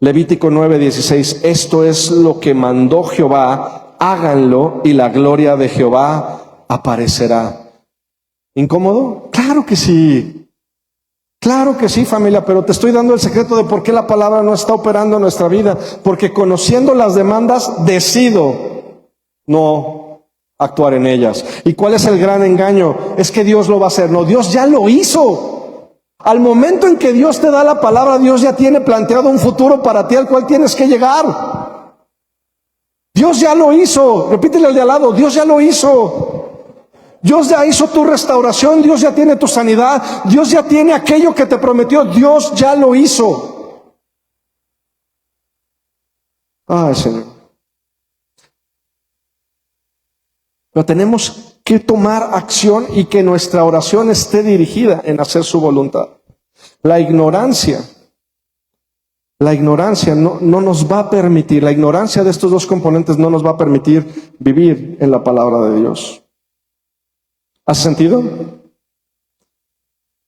Levítico 9:16, esto es lo que mandó Jehová, háganlo y la gloria de Jehová aparecerá. ¿Incómodo? Claro que sí, familia, pero te estoy dando el secreto de por qué la palabra no está operando en nuestra vida, porque conociendo las demandas decido no actuar en ellas. ¿Y cuál es el gran engaño? Es que Dios lo va a hacer. No, Dios ya lo hizo. Al momento en que Dios te da la palabra, Dios ya tiene planteado un futuro para ti al cual tienes que llegar. Dios ya lo hizo. Repítele al de al lado, Dios ya lo hizo. Dios ya hizo tu restauración, Dios ya tiene tu sanidad, Dios ya tiene aquello que te prometió, Dios ya lo hizo. Ay, Señor. Pero tenemos que tomar acción y que nuestra oración esté dirigida en hacer su voluntad. La ignorancia no nos va a permitir, la ignorancia de estos dos componentes no nos va a permitir vivir en la palabra de Dios. ¿Hace sentido?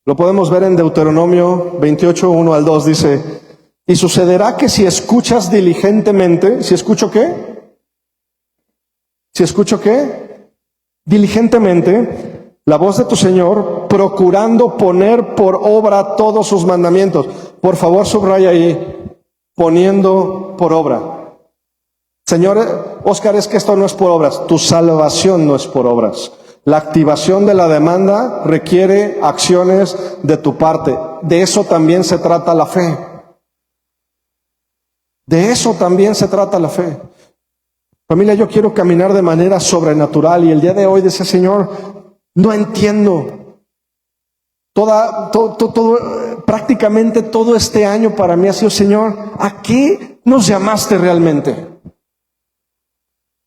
Lo podemos ver en Deuteronomio 28, 1 al 2, dice: y sucederá que si escuchas diligentemente, ¿si escucho qué? ¿Si escucho qué? Diligentemente la voz de tu Señor, procurando poner por obra todos sus mandamientos. Por favor, subraya ahí, poniendo por obra. Señor, Oscar, es que esto no es por obras. Tu salvación no es por obras. La activación de la demanda requiere acciones de tu parte. De eso también se trata la fe. De eso también se trata la fe. Familia, yo quiero caminar de manera sobrenatural y el día de hoy decía: Señor, no entiendo. Prácticamente todo este año para mí ha sido: Señor, ¿a qué nos llamaste realmente?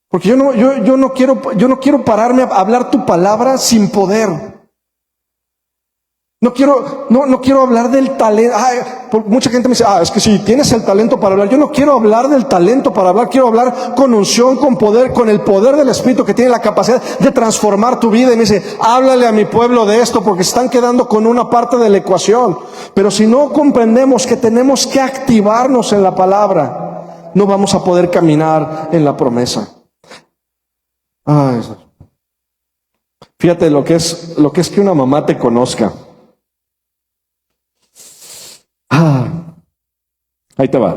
Porque yo no quiero pararme a hablar tu palabra sin poder. No quiero hablar del talento. Mucha gente me dice: es que si tienes el talento para hablar. Yo no quiero hablar del talento para hablar. Quiero hablar con unción, con poder, con el poder del Espíritu que tiene la capacidad de transformar tu vida. Y me dice: háblale a mi pueblo de esto, porque están quedando con una parte de la ecuación. Pero si no comprendemos que tenemos que activarnos en la palabra, no vamos a poder caminar en la promesa. Fíjate lo que es que una mamá te conozca. Ahí te va.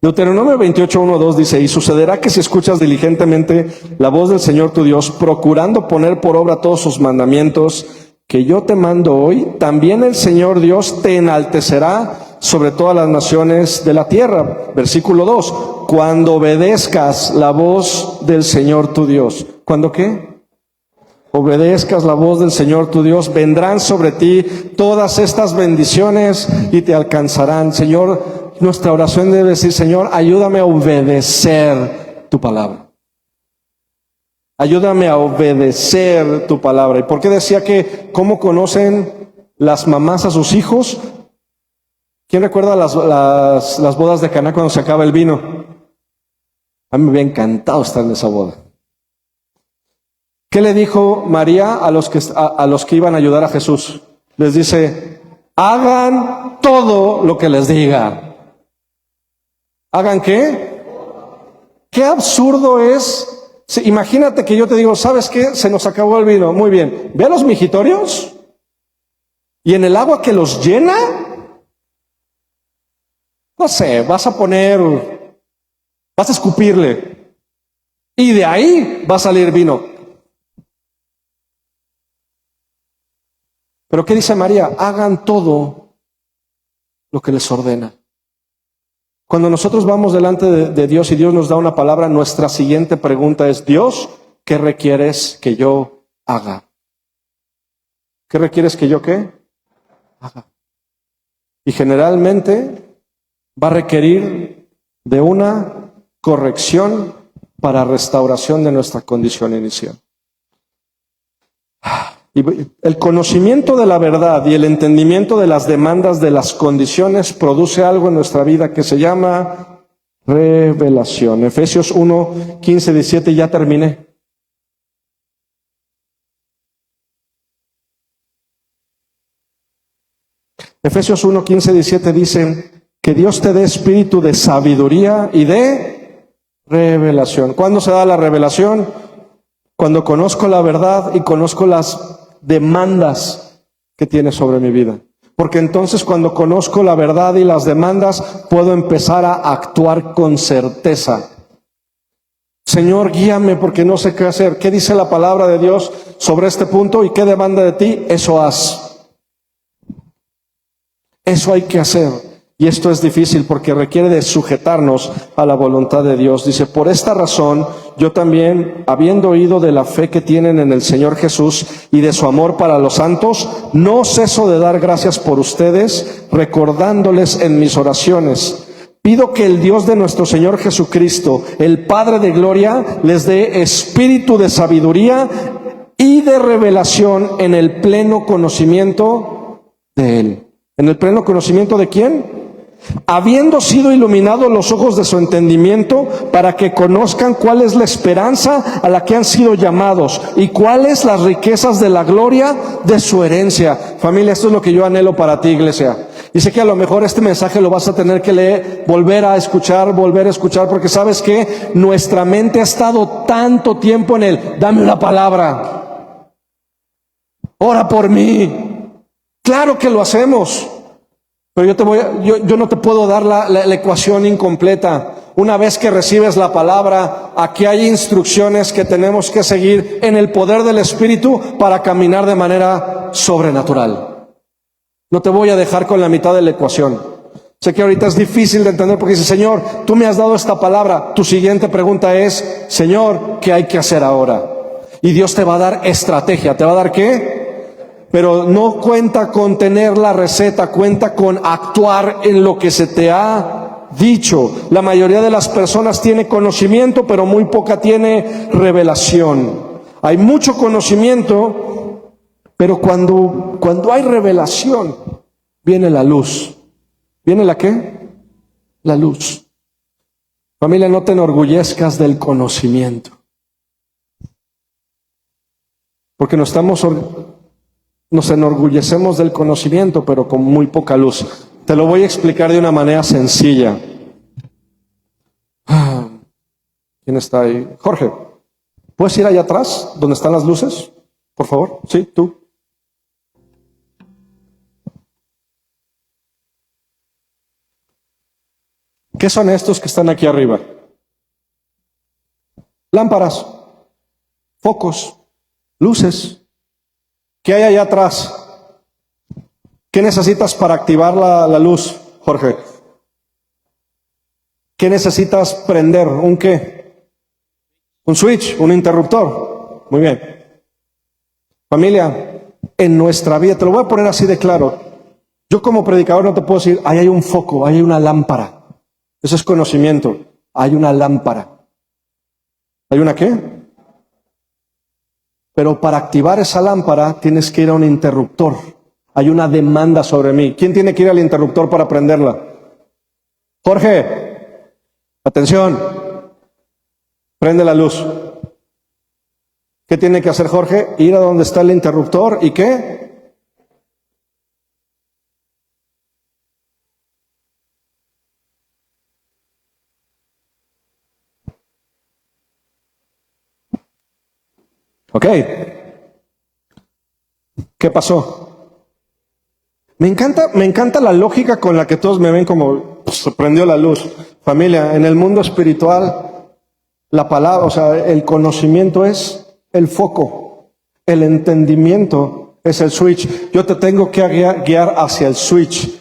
Deuteronomio 28, 1, 2 dice: y sucederá que si escuchas diligentemente la voz del Señor tu Dios, procurando poner por obra todos sus mandamientos que yo te mando hoy, también el Señor Dios te enaltecerá sobre todas las naciones de la tierra. Versículo 2: cuando obedezcas la voz del Señor tu Dios. ¿Cuándo qué? Obedezcas la voz del Señor tu Dios, vendrán sobre ti todas estas bendiciones y te alcanzarán. Señor, nuestra oración debe decir: Señor, ayúdame a obedecer tu palabra. Ayúdame a obedecer tu palabra. ¿Y por qué decía que cómo conocen las mamás a sus hijos? ¿Quién recuerda las bodas de Caná cuando se acaba el vino? A mí me había encantado estar en esa boda. ¿Qué le dijo María a los que iban a ayudar a Jesús? Les dice: hagan todo lo que les diga. ¿Hagan qué? Qué absurdo es. Sí, imagínate que yo te digo: ¿sabes qué? Se nos acabó el vino. Muy bien. Ve a los mijitorios y en el agua que los llena, no sé, vas a escupirle y de ahí va a salir vino. Pero ¿qué dice María? Hagan todo lo que les ordena. Cuando nosotros vamos delante de Dios y Dios nos da una palabra, nuestra siguiente pregunta es: Dios, ¿qué requieres que yo haga? ¿Qué requieres que yo qué? Haga. Y generalmente va a requerir de una corrección para restauración de nuestra condición inicial. Y el conocimiento de la verdad y el entendimiento de las demandas de las condiciones produce algo en nuestra vida que se llama revelación. Efesios 1, 15, 17, ya terminé. Efesios 1, 15, 17 dice que Dios te dé espíritu de sabiduría y de revelación. ¿Cuándo se da la revelación? Cuando conozco la verdad y conozco las demandas que tiene sobre mi vida. Porque entonces, cuando conozco la verdad y las demandas, puedo empezar a actuar con certeza. Señor, guíame porque no sé qué hacer. ¿Qué dice la palabra de Dios sobre este punto y qué demanda de ti? Eso haz. Eso hay que hacer. Y esto es difícil porque requiere de sujetarnos a la voluntad de Dios. Dice: por esta razón, yo también, habiendo oído de la fe que tienen en el Señor Jesús y de su amor para los santos, no ceso de dar gracias por ustedes, recordándoles en mis oraciones, Pido que el Dios de nuestro Señor Jesucristo, el Padre de gloria, les dé espíritu de sabiduría y de revelación en el pleno conocimiento de Él. ¿En el pleno conocimiento de quién? Habiendo sido iluminados los ojos de su entendimiento, para que conozcan cuál es la esperanza a la que han sido llamados y cuáles las riquezas de la gloria de su herencia. Familia, esto es lo que yo anhelo para ti, iglesia. Y sé que a lo mejor este mensaje lo vas a tener que leer, volver a escuchar, porque sabes que nuestra mente ha estado tanto tiempo en él. Dame una palabra. Ora por mí. Claro que lo hacemos. Pero yo no te puedo dar la ecuación incompleta. Una vez que recibes la palabra, aquí hay instrucciones que tenemos que seguir en el poder del Espíritu para caminar de manera sobrenatural. No te voy a dejar con la mitad de la ecuación. Sé que ahorita es difícil de entender porque dices, Señor, tú me has dado esta palabra. Tu siguiente pregunta es, Señor, ¿qué hay que hacer ahora? Y Dios te va a dar estrategia. ¿Te va a dar qué? Pero no cuenta con tener la receta, cuenta con actuar en lo que se te ha dicho. La mayoría de las personas tiene conocimiento, pero muy poca tiene revelación. Hay mucho conocimiento, pero cuando hay revelación, viene la luz. ¿Viene la qué? La luz. Familia, no te enorgullezcas del conocimiento. Porque nos enorgullecemos del conocimiento, pero con muy poca luz. Te lo voy a explicar de una manera sencilla. ¿Quién está ahí? Jorge, ¿puedes ir allá atrás, donde están las luces? Por favor. Sí, tú. ¿Qué son estos que están aquí arriba? Lámparas, focos, luces. ¿Qué hay allá atrás? ¿Qué necesitas para activar la luz, Jorge? ¿Qué necesitas prender? ¿Un qué? Un switch, un interruptor. Muy bien. Familia, en nuestra vida, te lo voy a poner así de claro. Yo como predicador no te puedo decir, ahí hay un foco, ahí hay una lámpara. Eso es conocimiento. Hay una lámpara. ¿Hay una qué? Pero para activar esa lámpara tienes que ir a un interruptor. Hay una demanda sobre mí. ¿Quién tiene que ir al interruptor para prenderla? Jorge, atención. Prende la luz. ¿Qué tiene que hacer Jorge? Ir a donde está el interruptor y ¿qué? Ok. ¿Qué pasó? Me encanta la lógica con la que todos me ven como se prendió la luz. Familia, en el mundo espiritual, la palabra, o sea, el conocimiento es el foco. El entendimiento es el switch. Yo te tengo que guiar hacia el switch.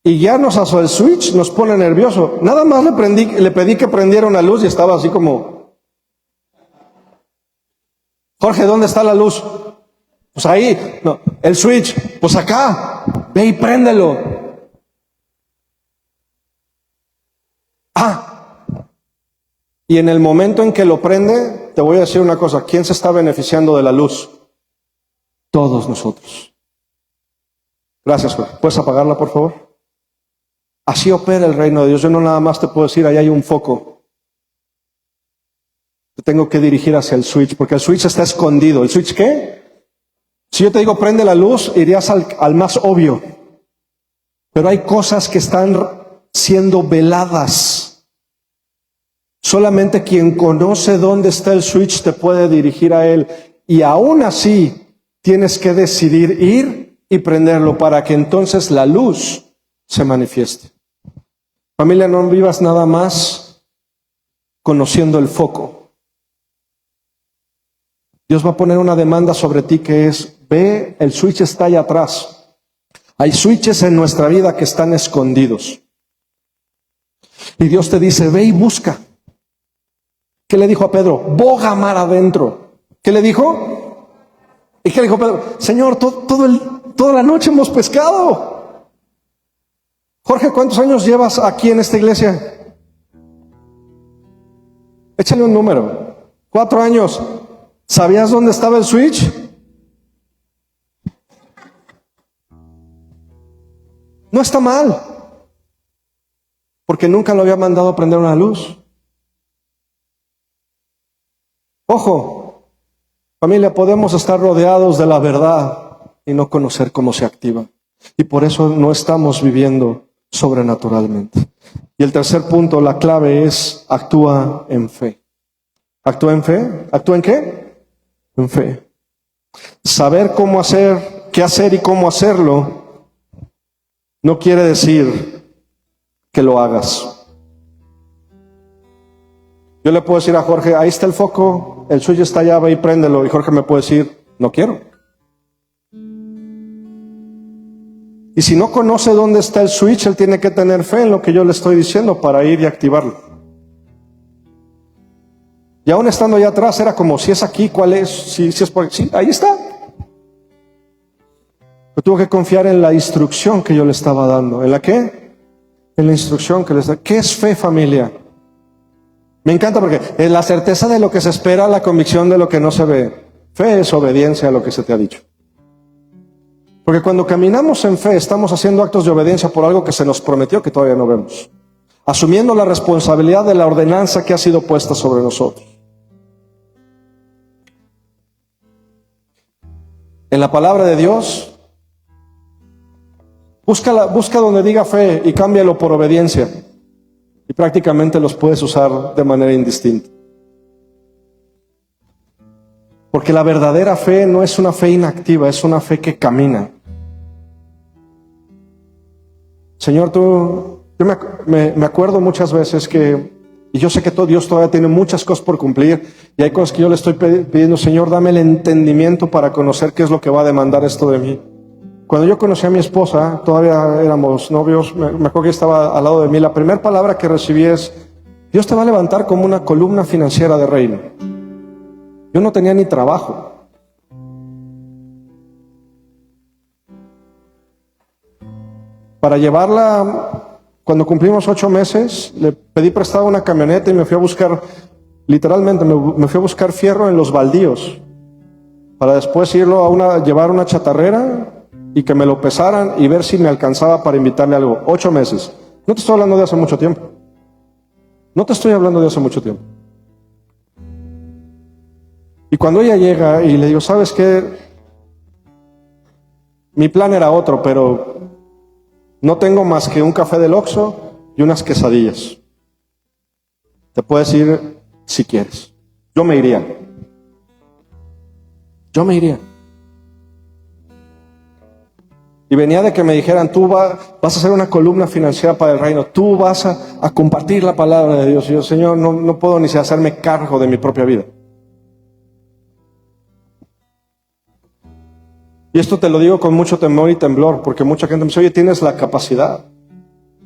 Y guiarnos hacia el switch nos pone nervioso. Nada más le pedí que prendiera una luz y estaba así como... Jorge, ¿dónde está la luz? Pues ahí. No, el switch, pues acá. Ve y préndelo. Y en el momento en que lo prende, te voy a decir una cosa. ¿Quién se está beneficiando de la luz? Todos nosotros. Gracias, Jorge. ¿Puedes apagarla, por favor? Así opera el reino de Dios. Yo no nada más te puedo decir, ahí hay un foco. Te tengo que dirigir hacia el switch, porque el switch está escondido. ¿El switch qué? Si yo te digo prende la luz, irías al más obvio. Pero hay cosas que están siendo veladas. Solamente quien conoce dónde está el switch te puede dirigir a él. Y aún así tienes que decidir ir y prenderlo para que entonces la luz se manifieste. Familia, no vivas nada más conociendo el foco. Dios va a poner una demanda sobre ti que es, ve, el switch está allá atrás. Hay switches en nuestra vida que están escondidos. Y Dios te dice, ve y busca. ¿Qué le dijo a Pedro? Boga mar adentro. ¿Qué le dijo? ¿Y qué le dijo Pedro? Señor, toda la noche hemos pescado. Jorge, ¿cuántos años llevas aquí en esta iglesia? Échale un número. 4 años. ¿Sabías dónde estaba el switch? No está mal, porque nunca lo había mandado a prender una luz. Ojo, familia, podemos estar rodeados de la verdad y no conocer cómo se activa. Y por eso no estamos viviendo sobrenaturalmente. Y el tercer punto, la clave es actúa en fe. ¿Actúa en fe? ¿Actúa en qué? En fe. Saber cómo hacer, qué hacer y cómo hacerlo no quiere decir que lo hagas. Yo le puedo decir a Jorge, ahí está el foco, el suyo está allá, ve y préndelo. Y Jorge me puede decir, no quiero. Y si no conoce dónde está el switch, él tiene que tener fe en lo que yo le estoy diciendo para ir y activarlo. Y aún estando allá atrás, era como, si es aquí, ¿cuál es? Si es por aquí, sí, ahí está. Yo tuve que confiar en la instrucción que yo le estaba dando. ¿En la qué? En la instrucción que les da. ¿Qué es fe, familia? Me encanta porque es la certeza de lo que se espera, la convicción de lo que no se ve. Fe es obediencia a lo que se te ha dicho. Porque cuando caminamos en fe, estamos haciendo actos de obediencia por algo que se nos prometió que todavía no vemos. Asumiendo la responsabilidad de la ordenanza que ha sido puesta sobre nosotros. En la palabra de Dios, busca donde diga fe y cámbialo por obediencia. Y prácticamente los puedes usar de manera indistinta. Porque la verdadera fe no es una fe inactiva, es una fe que camina. Señor, yo me acuerdo muchas veces y yo sé que Dios todavía tiene muchas cosas por cumplir, y hay cosas que yo le estoy pidiendo, Señor, dame el entendimiento para conocer qué es lo que va a demandar esto de mí. Cuando yo conocí a mi esposa, todavía éramos novios, me acuerdo que estaba al lado de mí, la primera palabra que recibí es, Dios te va a levantar como una columna financiera de reino. Yo no tenía ni trabajo. Para llevarla, cuando cumplimos 8 meses, le pedí prestado una camioneta y me fui a buscar, literalmente me fui a buscar fierro en los baldíos, para después llevar una chatarrera y que me lo pesaran y ver si me alcanzaba para invitarle algo. 8 meses. No te estoy hablando de hace mucho tiempo. No te estoy hablando de hace mucho tiempo. Y cuando ella llega y le digo, ¿sabes qué? Mi plan era otro, pero no tengo más que un café del Oxxo y unas quesadillas. Te puedes ir si quieres. Yo me iría. Y venía de que me dijeran, tú vas a ser una columna financiera para el reino, tú vas a compartir la palabra de Dios. Y yo, Señor, no puedo ni siquiera hacerme cargo de mi propia vida. Y esto te lo digo con mucho temor y temblor, porque mucha gente me dice, oye, tienes la capacidad.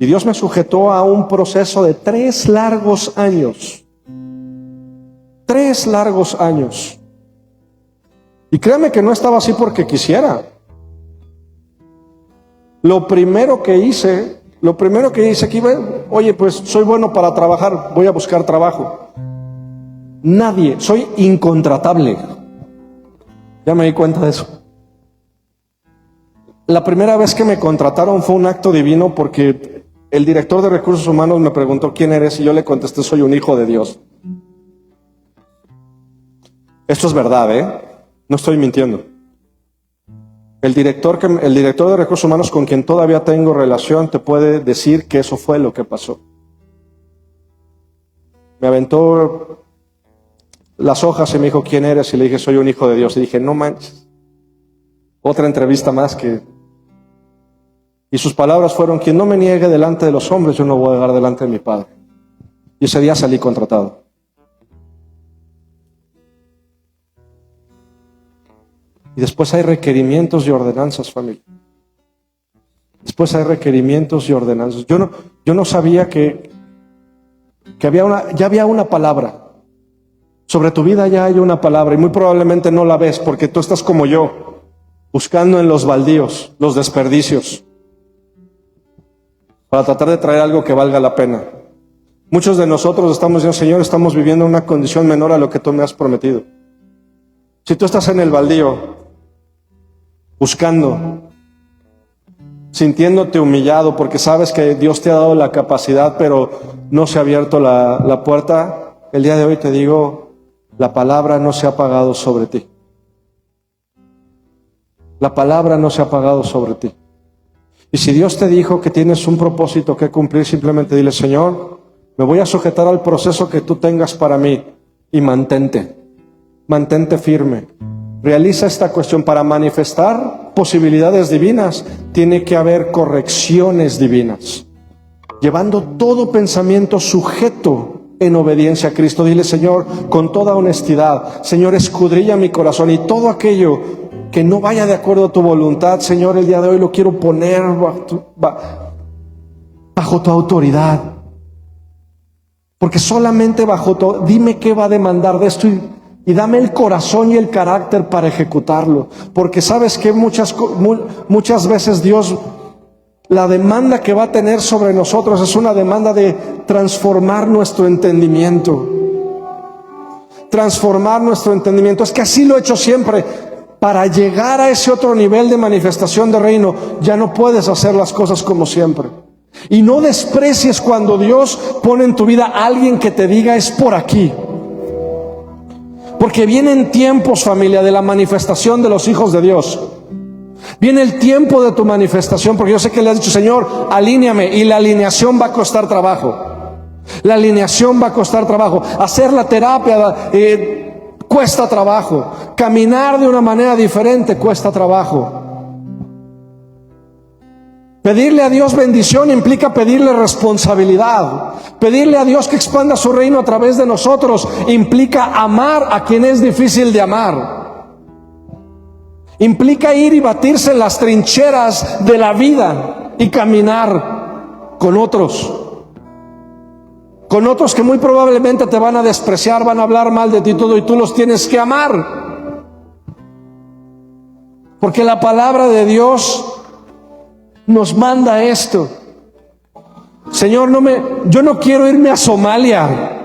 Y Dios me sujetó a un proceso de 3 largos años. 3 largos años. Y créame que no estaba así porque quisiera. Lo primero que hice oye, pues soy bueno para trabajar, voy a buscar trabajo. Soy incontratable. Ya me di cuenta de eso. La primera vez que me contrataron fue un acto divino porque el director de recursos humanos me preguntó quién eres y yo le contesté, soy un hijo de Dios. Esto es verdad, no estoy mintiendo. El director de recursos humanos con quien todavía tengo relación te puede decir que eso fue lo que pasó. Me aventó las hojas y me dijo, ¿quién eres? Y le dije, soy un hijo de Dios. Y dije, no manches. Otra entrevista más Y sus palabras fueron, quien no me niegue delante de los hombres, yo no voy a negar delante de mi Padre. Y ese día salí contratado. Y después hay requerimientos y ordenanzas, familia. Después hay requerimientos y ordenanzas. Yo no sabía que ya había una palabra. Sobre tu vida ya hay una palabra y muy probablemente no la ves porque tú estás como yo, buscando en los baldíos, los desperdicios. para tratar de traer algo que valga la pena. Muchos de nosotros estamos diciendo, Señor, estamos viviendo una condición menor a lo que tú me has prometido. Si tú estás en el baldío, buscando, sintiéndote humillado porque sabes que Dios te ha dado la capacidad, pero no se ha abierto la puerta, el día de hoy te digo, la palabra no se ha apagado sobre ti. La palabra no se ha apagado sobre ti. Y si Dios te dijo que tienes un propósito que cumplir, simplemente dile, Señor, me voy a sujetar al proceso que tú tengas para mí y mantente firme. Realiza esta cuestión. Para manifestar posibilidades divinas, tiene que haber correcciones divinas. Llevando todo pensamiento sujeto en obediencia a Cristo. Dile, Señor, con toda honestidad, Señor, escudriña mi corazón y todo aquello que no vaya de acuerdo a tu voluntad, Señor, el día de hoy lo quiero poner bajo tu autoridad. Porque solamente bajo tu, dime qué va a demandar de esto y dame el corazón y el carácter para ejecutarlo. Porque sabes que muchas veces Dios, la demanda que va a tener sobre nosotros es una demanda de transformar nuestro entendimiento. Transformar nuestro entendimiento. Es que así lo he hecho siempre. Para llegar a ese otro nivel de manifestación de reino, ya no puedes hacer las cosas como siempre. Y no desprecies cuando Dios pone en tu vida a alguien que te diga es por aquí. Porque vienen tiempos, familia, de la manifestación de los hijos de Dios. Viene el tiempo de tu manifestación, porque yo sé que le has dicho, Señor, alíneame, y la alineación va a costar trabajo. La alineación va a costar trabajo. Hacer la terapia cuesta trabajo. Caminar de una manera diferente cuesta trabajo. Pedirle a Dios bendición implica pedirle responsabilidad. Pedirle a Dios que expanda su reino a través de nosotros implica amar a quien es difícil de amar. Implica ir y batirse en las trincheras de la vida y caminar con otros. Con otros que muy probablemente te van a despreciar, van a hablar mal de ti todo, y tú los tienes que amar. Porque la palabra de Dios nos manda esto. Señor, yo no quiero irme a Somalia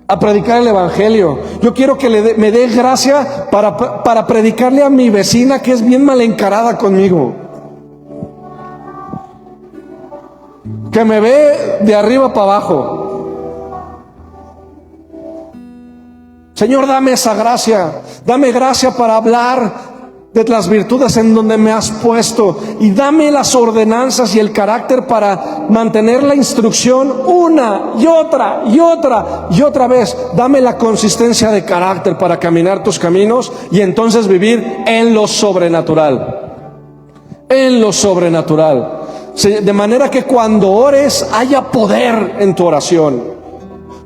a predicar el evangelio. Yo quiero que me dé gracia para predicarle a mi vecina que es bien mal encarada conmigo, que me ve de arriba para abajo. Señor, dame esa gracia. Dame gracia para hablar de las virtudes en donde me has puesto, y dame las ordenanzas y el carácter para mantener la instrucción una y otra y otra y otra vez. Dame la consistencia de carácter para caminar tus caminos y entonces vivir en lo sobrenatural. En lo sobrenatural. De manera que cuando ores haya poder en tu oración.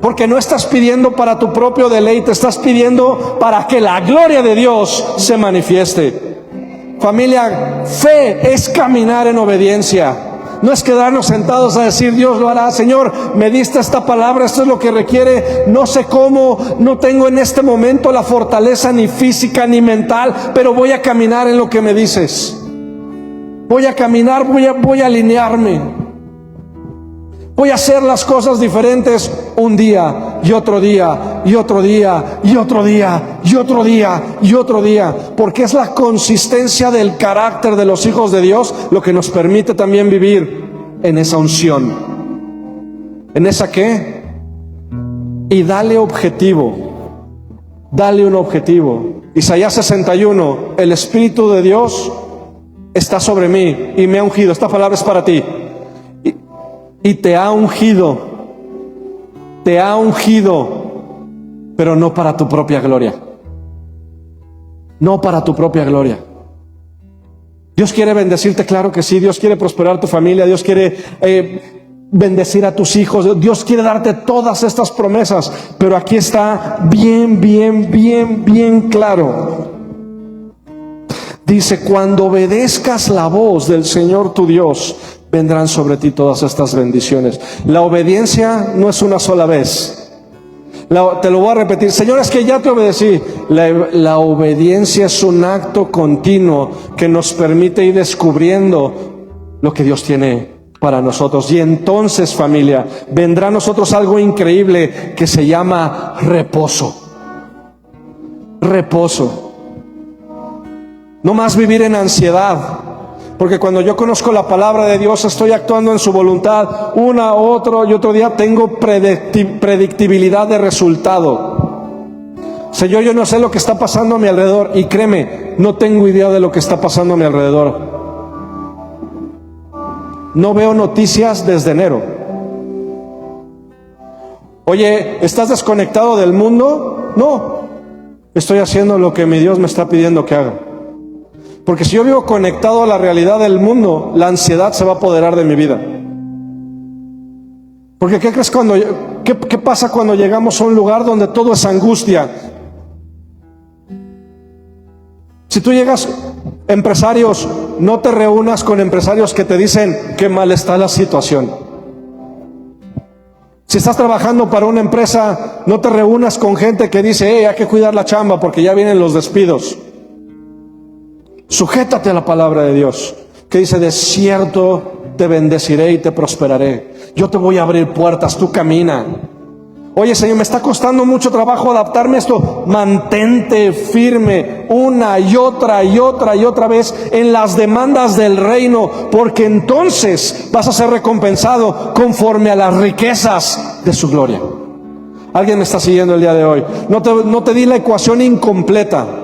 Porque no estás pidiendo para tu propio deleite, estás pidiendo para que la gloria de Dios se manifieste. Familia, fe es caminar en obediencia. No es quedarnos sentados a decir, Dios lo hará. Señor, me diste esta palabra, esto es lo que requiere. No sé cómo, no tengo en este momento la fortaleza ni física ni mental, pero voy a caminar en lo que me dices. Voy a caminar, voy a alinearme. Voy a hacer las cosas diferentes un día y otro día y otro día y otro día y otro día y otro día. Porque es la consistencia del carácter de los hijos de Dios lo que nos permite también vivir en esa unción. ¿En esa qué? Y dale objetivo. Dale un objetivo. Isaías 61, el Espíritu de Dios está sobre mí y me ha ungido. Esta palabra es para ti. Y te ha ungido, pero no para tu propia gloria. No para tu propia gloria. Dios quiere bendecirte, claro que sí. Dios quiere prosperar tu familia. Dios quiere bendecir a tus hijos. Dios quiere darte todas estas promesas. Pero aquí está bien claro. Dice, cuando obedezcas la voz del Señor tu Dios, vendrán sobre ti todas estas bendiciones. La obediencia no es una sola vez. Te lo voy a repetir. Señor, es que ya te obedecí. La obediencia es un acto continuo que nos permite ir descubriendo lo que Dios tiene para nosotros. Y entonces, familia, vendrá a nosotros algo increíble que se llama reposo. Reposo. No más vivir en ansiedad. Porque cuando yo conozco la palabra de Dios, estoy actuando en su voluntad, otro y otro día tengo predictibilidad de resultado. Señor, yo no sé lo que está pasando a mi alrededor, y créeme, no tengo idea de lo que está pasando a mi alrededor. No veo noticias desde enero. Oye, ¿estás desconectado del mundo? No, estoy haciendo lo que mi Dios me está pidiendo que haga. Porque si yo vivo conectado a la realidad del mundo, la ansiedad se va a apoderar de mi vida. Porque ¿qué crees qué pasa cuando llegamos a un lugar donde todo es angustia? Si tú llegas, empresarios, no te reúnas con empresarios que te dicen qué mal está la situación. Si estás trabajando para una empresa, no te reúnas con gente que dice, hay que cuidar la chamba porque ya vienen los despidos. Sujétate a la palabra de Dios, que dice, de cierto te bendeciré y te prosperaré. Yo te voy a abrir puertas, tú camina. Oye, Señor, me está costando mucho trabajo adaptarme a esto. Mantente firme una y otra y otra y otra vez en las demandas del reino, porque entonces vas a ser recompensado conforme a las riquezas de su gloria. ¿Alguien me está siguiendo el día de hoy? No te di la ecuación incompleta.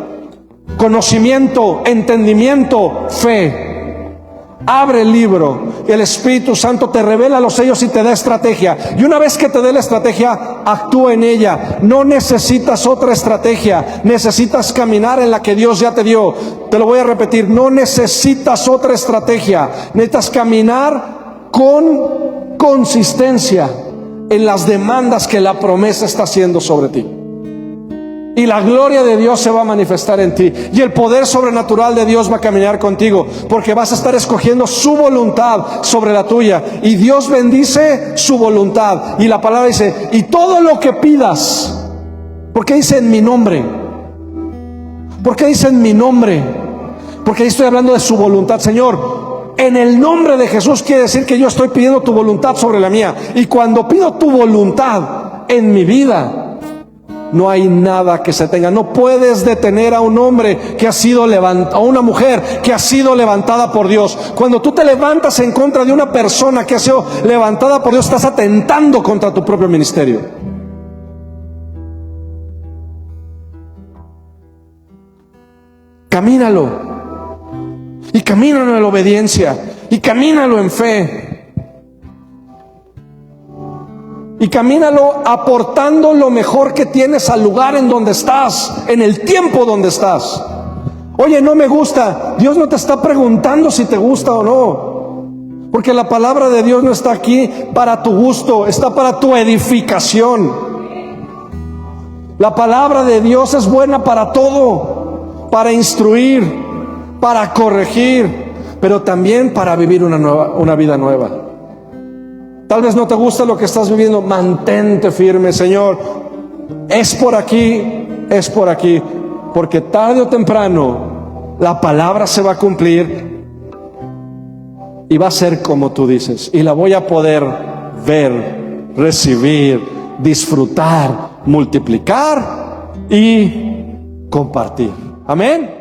Conocimiento, entendimiento, fe. Abre el libro y el Espíritu Santo te revela los sellos y te da estrategia. Y una vez que te dé la estrategia, actúa en ella. No necesitas otra estrategia. Necesitas caminar en la que Dios ya te dio. Te lo voy a repetir. No necesitas otra estrategia. Necesitas caminar con consistencia en las demandas que la promesa está haciendo sobre ti. Y la gloria de Dios se va a manifestar en ti. Y el poder sobrenatural de Dios va a caminar contigo. Porque vas a estar escogiendo su voluntad sobre la tuya. Y Dios bendice su voluntad. Y la palabra dice, y todo lo que pidas. ¿Por qué dice en mi nombre? ¿Por qué dice en mi nombre? Porque ahí estoy hablando de su voluntad. Señor, en el nombre de Jesús quiere decir que yo estoy pidiendo tu voluntad sobre la mía. Y cuando pido tu voluntad en mi vida, no hay nada que se tenga. No puedes detener a un hombre que ha sido levantado, a una mujer que ha sido levantada por Dios. Cuando tú te levantas en contra de una persona que ha sido levantada por Dios, estás atentando contra tu propio ministerio. Camínalo. Y camínalo en la obediencia. Y camínalo en fe. Y camínalo aportando lo mejor que tienes al lugar en donde estás, en el tiempo donde estás. Oye, no me gusta. Dios no te está preguntando si te gusta o no. Porque la palabra de Dios no está aquí para tu gusto, está para tu edificación. La palabra de Dios es buena para todo, para instruir, para corregir, pero también para vivir una vida nueva. Tal vez no te gusta lo que estás viviendo, mantente firme, Señor. Es por aquí, porque tarde o temprano la palabra se va a cumplir y va a ser como tú dices, y la voy a poder ver, recibir, disfrutar, multiplicar y compartir. Amén.